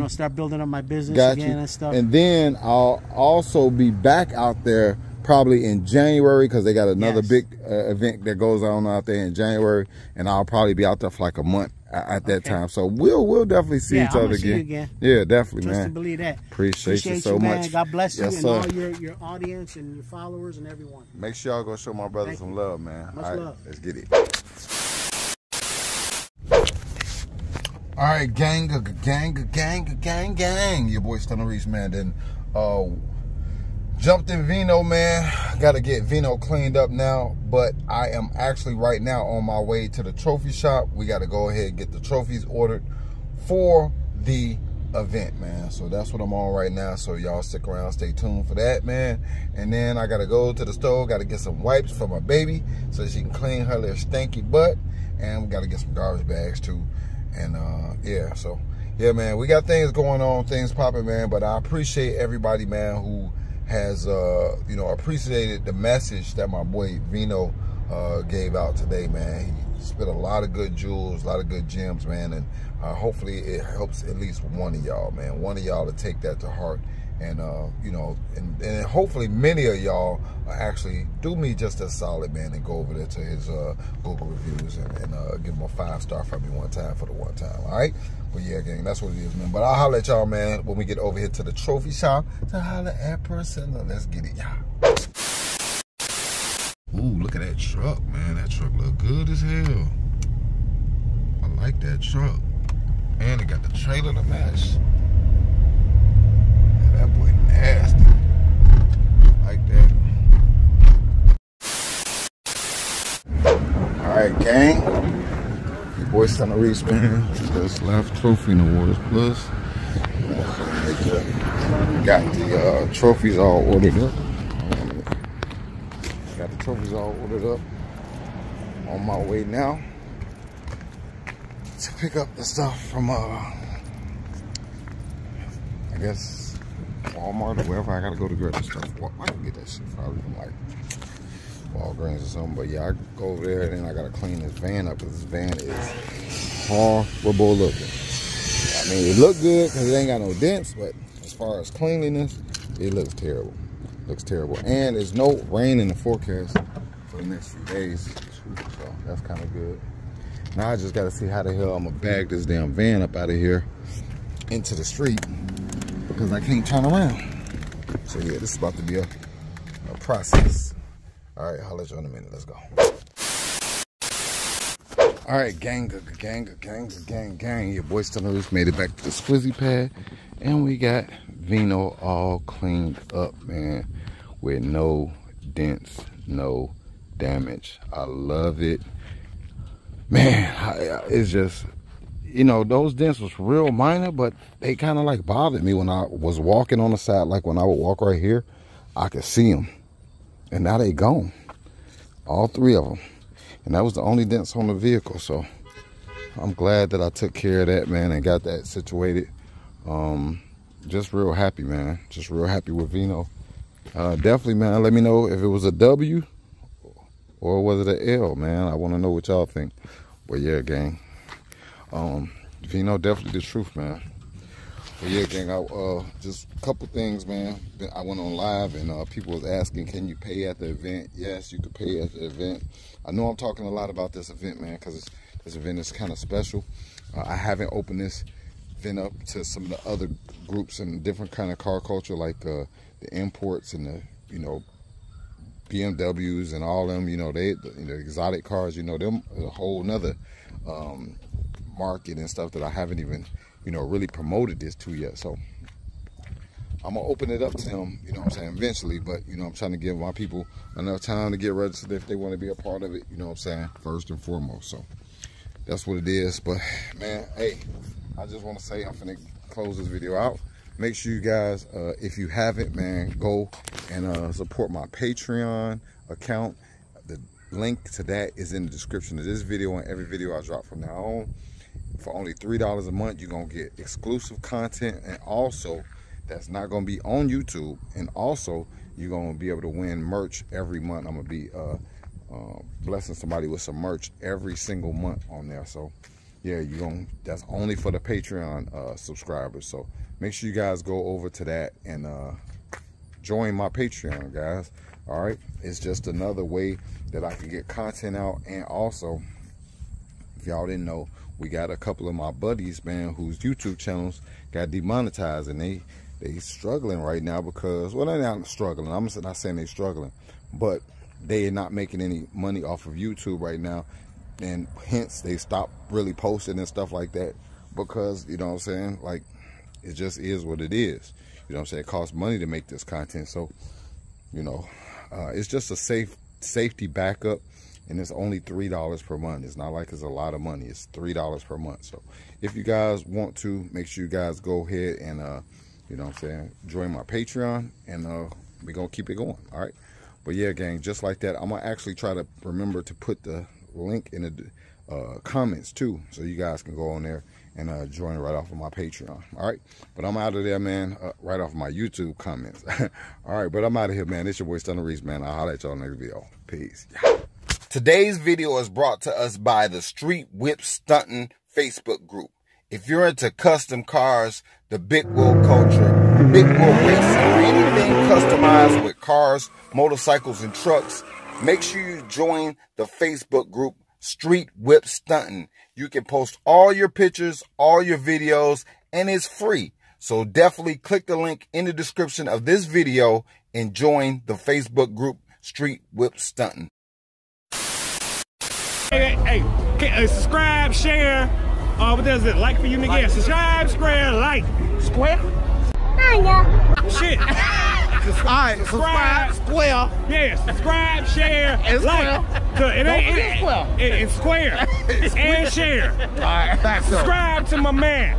start building up my business again and stuff. And then I'll also be back out there probably in January because they got another big event that goes on out there in January, and I'll probably be out there for like a month at that time. So we'll definitely see each other again. Yeah, definitely, Trust man. and believe that. Appreciate you so man. much. God bless you and all your audience and your followers and everyone. Make sure y'all go show my brother some love, man. Much love. Let's get it. All right, gang. Your boy Stunna Reese, man. Then jumped in Veno, man. Got to get Veno cleaned up now, but I am actually right now on my way to the trophy shop. We got to go ahead and get the trophies ordered for the event, man. So that's what I'm on right now. So y'all stick around, stay tuned for that, man. And then I got to go to the store, got to get some wipes for my baby so she can clean her little stanky butt. And we got to get some garbage bags too. And yeah, so yeah, man, we got things going on, things popping, man. But I appreciate everybody, man, who has appreciated the message that my boy Veno gave out today, man. He spit a lot of good jewels, a lot of good gems, man, and hopefully it helps at least one of y'all, man. One of y'all to take that to heart, and and hopefully many of y'all actually do me just as solid, man, and go over there to his Google reviews and give him a 5-star for me one time for the one time. All right. But yeah, gang, that's what it is, man. But I'll holler at y'all, man, when we get over here to the trophy shop to holler at Priscilla. Let's get it, y'all. Ooh, look at that truck, man. That truck look good as hell. I like that truck. And it got the trailer to match. Yeah, that boy nasty. I like that. All right, gang. Boy Stunna Reese, man. Just left Trophy and Awards Plus. Got the trophies all ordered up. Got the trophies all ordered up. On my way now to pick up the stuff from I guess Walmart or wherever I gotta go to grab the stuff. I can get that shit probably from like Walgreens or something, but yeah, I go over there and then I gotta clean this van up because this van is horrible looking. I mean, it look good because it ain't got no dents, but as far as cleanliness, it looks terrible. Looks terrible. And there's no rain in the forecast for the next few days, so that's kind of good. Now I just gotta see how the hell I'm gonna bag this damn van up out of here into the street because I can't turn around. So yeah, this is about to be a process. All right, I'll let you in a minute. Let's go. All right, gang. Your boy Stunna Reese made it back to the squizzy pad, and we got Veno all cleaned up, man, with no dents, no damage. I love it, man. It's just, those dents was real minor, but they kind of like bothered me when I was walking on the side. Like when I would walk right here, I could see them. And now they gone, all 3 of them. And that was the only dents on the vehicle. So I'm glad that I took care of that, man, and got that situated. just real happy, man. Just real happy with Veno. Definitely, man, let me know if it was a W or was it an L, man. I want to know what y'all think. But yeah, gang. Veno definitely the truth, man. But yeah, gang, just a couple things, man. I went on live and people was asking, can you pay at the event? Yes, you could pay at the event. I know I'm talking a lot about this event, man, because this event is kind of special. I haven't opened this event up to some of the other groups and different kind of car culture, like the imports and the, you know, BMWs and all them, you know, the exotic cars, you know, them a whole nother market and stuff that I haven't even, you know, really promoted this to yet. So I'm gonna open it up to them, you know what I'm saying, eventually. But you know, I'm trying to give my people enough time to get registered if they want to be a part of it, you know what I'm saying, first and foremost. So that's what it is. But man, hey, I just want to say, I'm finna close this video out. Make sure you guys, if you haven't, man, go and support my Patreon account. The link to that is in the description of this video and every video I drop from now on. For only $3 a month, you're gonna get exclusive content, and also that's not gonna be on YouTube, and also you're gonna be able to win merch every month. I'm gonna be blessing somebody with some merch every single month on there. So yeah, that's only for the Patreon subscribers. So make sure you guys go over to that and join my Patreon, guys. All right, it's just another way that I can get content out. And also, if y'all didn't know, we got a couple of my buddies, man, whose YouTube channels got demonetized, and they struggling right now because, well, they're not struggling. I'm not saying they're struggling, but they are not making any money off of YouTube right now, and hence they stopped really posting and stuff like that because, you know what I'm saying, like, it just is what it is. You know what I'm saying? It costs money to make this content, so, you know, it's just a safety backup. And it's only $3 per month. It's not like it's a lot of money. It's $3 per month. So if you guys want to, make sure you guys go ahead and, you know what I'm saying, join my Patreon, and we're going to keep it going. All right. But yeah, gang, just like that, I'm going to actually try to remember to put the link in the comments too, so you guys can go on there and join right off of my Patreon. All right. But I'm out of there, man, right off of my YouTube comments. All right. But I'm out of here, man. It's your boy, STUNNA REESE, man. I'll holler at y'all in the next video. Peace. Today's video is brought to us by the Street Whip Stuntin' Facebook group. If you're into custom cars, the big wheel culture, big wheel racing, or anything customized with cars, motorcycles, and trucks, make sure you join the Facebook group Street Whip Stuntin'. You can post all your pictures, all your videos, and it's free. So definitely click the link in the description of this video and join the Facebook group Street Whip Stuntin'. Hey, subscribe, share, what does it, like for you nigga? Yeah, subscribe, square, like. Square? Shit. Alright, subscribe, square. Yeah, subscribe, share, and like. Square. It's square. And share. Alright, subscribe to my man.